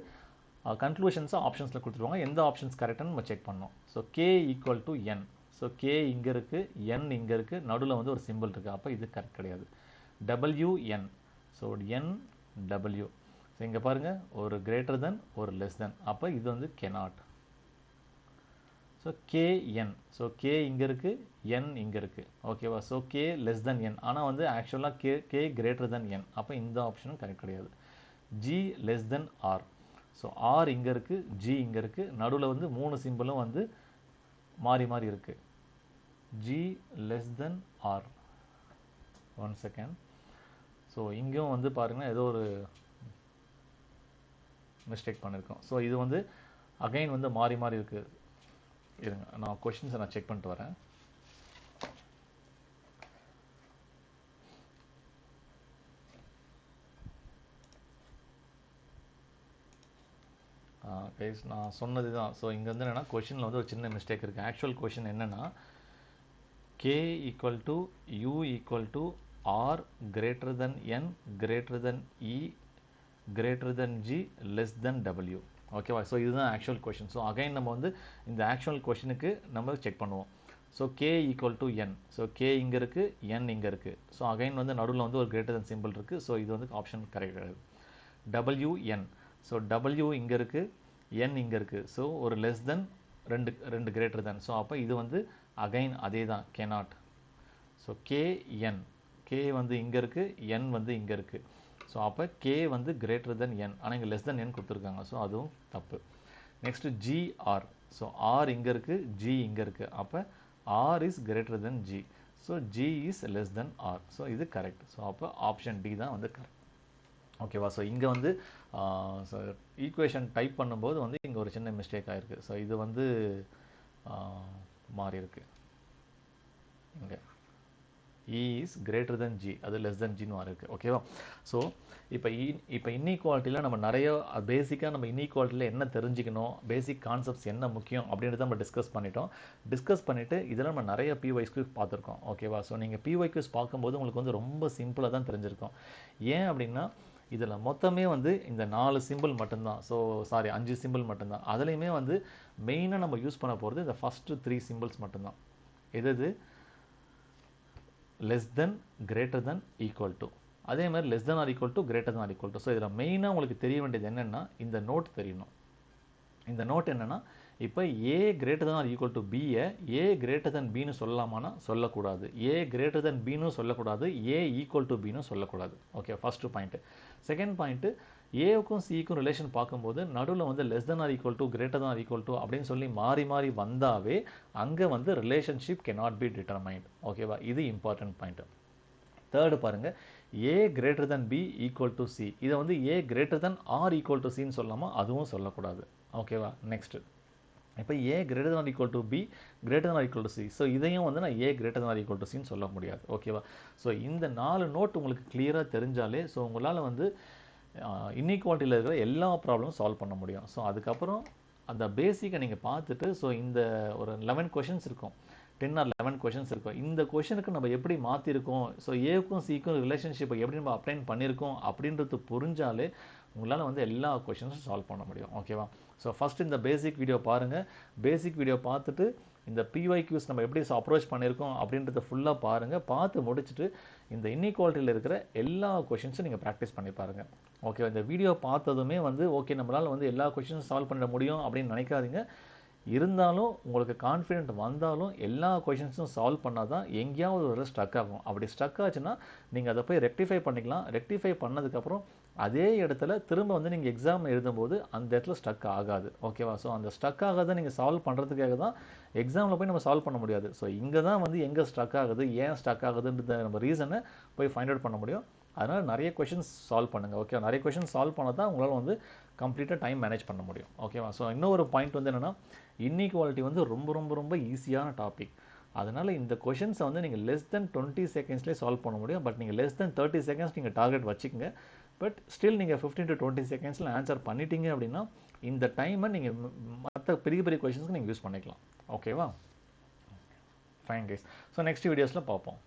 கன்க்ளூஷன்ஸை ஆப்ஷன்ஸில் கொடுத்துருவாங்க. எந்த ஆப்ஷன்ஸ் கரெக்டானு நம்ம செக் பண்ணோம். So K equal to N. So K இங்கே இருக்குது, என் இங்கே இருக்குது, நடுவில் வந்து ஒரு சிம்பிள் இருக்குது. அப்போ இது கரெக்ட் கிடையாது. WN. So N W. So இங்கே பாருங்கள், ஒரு கிரேட்டர் தென் ஒரு லெஸ் தென். அப்போ இது வந்து cannot. So K N. So K இங்கே இருக்குது, என் இங்கே இருக்குது. ஓகேவா, so K less than N. ஆனால் வந்து ஆக்சுவலாக கே கிரேட்டர் தென் என். அப்போ இந்த ஆப்ஷனும் கரெக்ட் கிடையாது. G less than R. So R இங்கே இருக்குது, ஜி இங்கே இருக்குது, நடுவில் வந்து 3 சிம்பிளும் வந்து மாறி மாறி இருக்குது. G less than R. 1 second. So இங்கேயும் வந்து பாருங்கள், ஏதோ ஒரு மிஸ்டேக் பண்ணியிருக்கோம். ஸோ இது வந்து அகைன் வந்து மாறி மாறி இருக்குது. இருங்க, நான் கொஷின்ஸை நான் செக் பண்ணிட்டு வரேன். கைஸ், நான் சொன்னது தான். ஸோ இங்கே வந்து என்னென்னா கொஷினில் வந்து ஒரு சின்ன மிஸ்டேக் இருக்குது. ஆக்சுவல் கொஷின் என்னென்னா K equal to U equal to R greater than N greater than E greater than G less than W. ஓகேவா, ஸோ இதுதான் ஆக்சுவல் கொஷின். ஸோ அகைன் நம்ம வந்து இந்த ஆக்சுவல் கொஷினுக்கு நம்ம செக் பண்ணுவோம். So K equal to N. So K இங்கே இருக்குது, என் இங்கே இருக்குது. ஸோ அகைன் வந்து நடுவில் வந்து ஒரு கிரேட்டர் தென் சிம்பிள் இருக்குது. ஸோ இது வந்து ஆப்ஷன் கரெக்ட் கிடையாது. டபிள்யூஎன். ஸோ டபிள்யூ இங்கே இருக்குது, என் இங்கே இருக்குது. ஸோ ஒரு லெஸ் தென் ரெண்டு கிரேட்டர் தென். ஸோ அப்போ இது வந்து அகைன் அதே தான், cannot. So KN. கே வந்து இங்கே இருக்குது, என் வந்து இங்கே இருக்குது. ஸோ அப்போ கே வந்து கிரேட்டர் தென் என். ஆனால் இங்கே லெஸ் தென் என் கொடுத்துருக்காங்க. ஸோ அதுவும் தப்பு. Next GR. ஸோ ஆர் இங்கே இருக்குது, ஜி இங்கே இருக்குது. அப்போ R is greater than G. So G is less than R. So இது கரெக்ட். ஸோ அப்போ ஆப்ஷன் டி தான் வந்து கரெக்ட். ஓகேவா, ஸோ இங்கே வந்து ஈக்குவேஷன் டைப் பண்ணும்போது வந்து இங்கே ஒரு சின்ன மிஸ்டேக் ஆகிருக்கு. ஸோ இது வந்து மாறி இருக்கு. இங்கே இ இஸ் கிரேட்டர் தென் ஜி, அது லெஸ் தென் ஜின்னு மாறி இருக்கு. ஓகேவா, ஸோ இப்போ இன்இக்வாலிட்டியில் நம்ம நிறைய பேசிக்காக நம்ம இன்இக்வாலிட்டியில் என்ன தெரிஞ்சுக்கணும், பேசிக் கான்செப்ட்ஸ் என்ன முக்கியம் அப்படின்றத நம்ம டிஸ்கஸ் பண்ணிட்டோம். டிஸ்கஸ் பண்ணிவிட்டு இதில் நம்ம நிறைய பிஒய்க்யூஸ் பார்த்துருக்கோம். ஓகேவா, ஸோ நீங்கள் பிஒய்க்யூஸ் பார்க்கும்போது உங்களுக்கு வந்து ரொம்ப சிம்பிளாக தான் தெரிஞ்சிருக்கும். ஏன் அப்படின்னா இதில் மொத்தமே வந்து இந்த 4 சிம்பிள் மட்டும்தான். ஸோ 5 சிம்பிள் மட்டும்தான். அதுலேயுமே வந்து மெயினாக நம்ம யூஸ் பண்ண போகிறது இந்த ஃபஸ்ட்டு 3 சிம்பிள்ஸ் மட்டும்தான். எது? Less than, greater than, equal to. அதே மாதிரி less than or equal to, greater than or equal to. So இதில் மெயினாக உங்களுக்கு தெரிய வேண்டியது என்னென்னா இந்த நோட் தெரியணும். இந்த நோட் என்னென்னா இப்போ a greater than or equal to b a greater than b னு சொல்லலாமானா சொல்லக்கூடாது. a greater than b னு சொல்லக்கூடாது. a equal to b னு சொல்லக்கூடாது. Okay, first point. Second point, ஏவுக்கும் சிக்கும் ரிலேஷன் பார்க்கும்போது நடுவில் வந்து less than or equal to greater than or equal to அப்படின்னு சொல்லி மாறி மாறி வந்தாவே அங்கே வந்து ரிலேஷன்ஷிப் cannot be determined. ஓகேவா, இது இம்பார்ட்டன்ட் பாயிண்ட். தேர்டு பாருங்க, a greater than b equal to c. இதை வந்து a greater than or equal to c ன்னு சொல்லலாமா, அதுவும் சொல்லக்கூடாது. ஓகேவா, நெக்ஸ்ட் இப்போ a greater than or equal to b greater than or equal to c. So இதையும் வந்து நான் a greater than or equal to c ன்னு சொல்ல முடியாது. ஓகேவா, ஸோ இந்த 4 நோட் உங்களுக்கு கிளியராக தெரிஞ்சாலே ஸோ உங்களால் வந்து இன்இக்வாலிட்டியில் இருக்கிற எல்லா ப்ராப்ளமும் சால்வ் பண்ண முடியும். ஸோ அதுக்கப்புறம் அந்த பேசிக்கை நீங்கள் பார்த்துட்டு ஸோ இந்த ஒரு 11 கொஷின்ஸ் இருக்கும், 10 or 11 கொஷின்ஸ் இருக்கும். இந்த கொஷனுக்கு நம்ம எப்படி மாற்றிருக்கோம், ஸோ ஏவுக்கும் சிக்கும் ரிலேஷன்ஷிப்பை எப்படி நம்ம அப்ளைன் பண்ணியிருக்கோம் அப்படின்றது புரிஞ்சாலே உங்களால் வந்து எல்லா கொஷின்ஸும் சால்வ் பண்ண முடியும். ஓகேவா, ஸோ ஃபஸ்ட் இந்த பேசிக் வீடியோ பாருங்கள். பேசிக் வீடியோ பார்த்துட்டு இந்த PYQs நம்ம எப்படி அப்ரோச் பண்ணியிருக்கோம் அப்படின்றத ஃபுல்லாக பாருங்கள். பார்த்து முடிச்சுட்டு இந்த இன்இக்வாலிட்டியில் இருக்கிற எல்லா கொஷின்ஸும் நீங்கள் ப்ராக்டிஸ் பண்ணி பாருங்கள். ஓகே, இந்த வீடியோ பார்த்ததுமே வந்து ஓகே நம்மளால் வந்து எல்லா கொஷின்ஸும் சால்வ் பண்ண முடியும் அப்படின்னு நினைக்காதீங்க. இருந்தாலும் உங்களுக்கு கான்ஃபிடென்ட் வந்தாலும் எல்லா கொஷின்ஸும் சால்வ் பண்ணால் தான் எங்கேயாவது ஒரு ஸ்ட்ரக் ஆகும். அப்படி ஸ்ட்ரக் ஆச்சுன்னா நீங்கள் அதை போய் ரெக்டிஃபை பண்ணிக்கலாம். ரெக்டிஃபை பண்ணதுக்கப்புறம் அதே இடத்துல திரும்ப வந்து நீங்கள் எக்ஸாம் எழுதும்போது அந்த இடத்துல ஸ்ட்ரக் ஆகாது. ஓகேவா, ஸோ அந்த ஸ்ட்ரக் ஆகாத நீங்கள் சால்வ் பண்ணுறதுக்காக தான் எக்ஸாமில் போய் நம்ம சால்வ் பண்ண முடியாது. ஸோ இங்கே தான் வந்து எங்கே ஸ்ட்ரக் ஆகுது, ஏன் ஸ்ட்ரக் ஆகுதுன்றத நம்ம ரீசனை போய் ஃபைண்ட் அவுட் பண்ண முடியும். அதனால் நிறைய கொஷின்ஸ் சால்வ் பண்ணுங்கள். ஓகே, நிறைய கொஷின்ஸ் சால்வ் பண்ணால் தான் உங்களால் வந்து கம்ப்ளீட்டாக டைம் மேனேஜ் பண்ண முடியும். ஓகேவா, ஸோ இன்னொரு பாயிண்ட் வந்து என்னென்னா இன்இக்வாலிட்டி வந்து ரொம்ப ரொம்ப ரொம்ப ஈஸியான டாபிக். அதனால் இந்த கொஷின்ஸை வந்து நீங்கள் லெஸ் தென் 20 செகண்ட்ஸ்லேயே சால்வ் பண்ண முடியும். பட் நீங்கள் லெஸ் தென் 30 செகண்ட்ஸ் நீங்கள் டார்கெட் வச்சுக்கோங்க. பட் ஸ்டில் நீங்கள் 15 to 20 செகண்ட்ஸில் ஆன்சர் பண்ணிட்டீங்க அப்படின்னா இந்த டைமை நீங்கள் மற்ற பெரிய பெரிய கொஷின்ஸ்க்கு நீங்கள் யூஸ் பண்ணிக்கலாம். ஓகேவா, ஃபைன் கைஸ். ஸோ நெக்ஸ்ட் வீடியோஸில் பார்ப்போம்.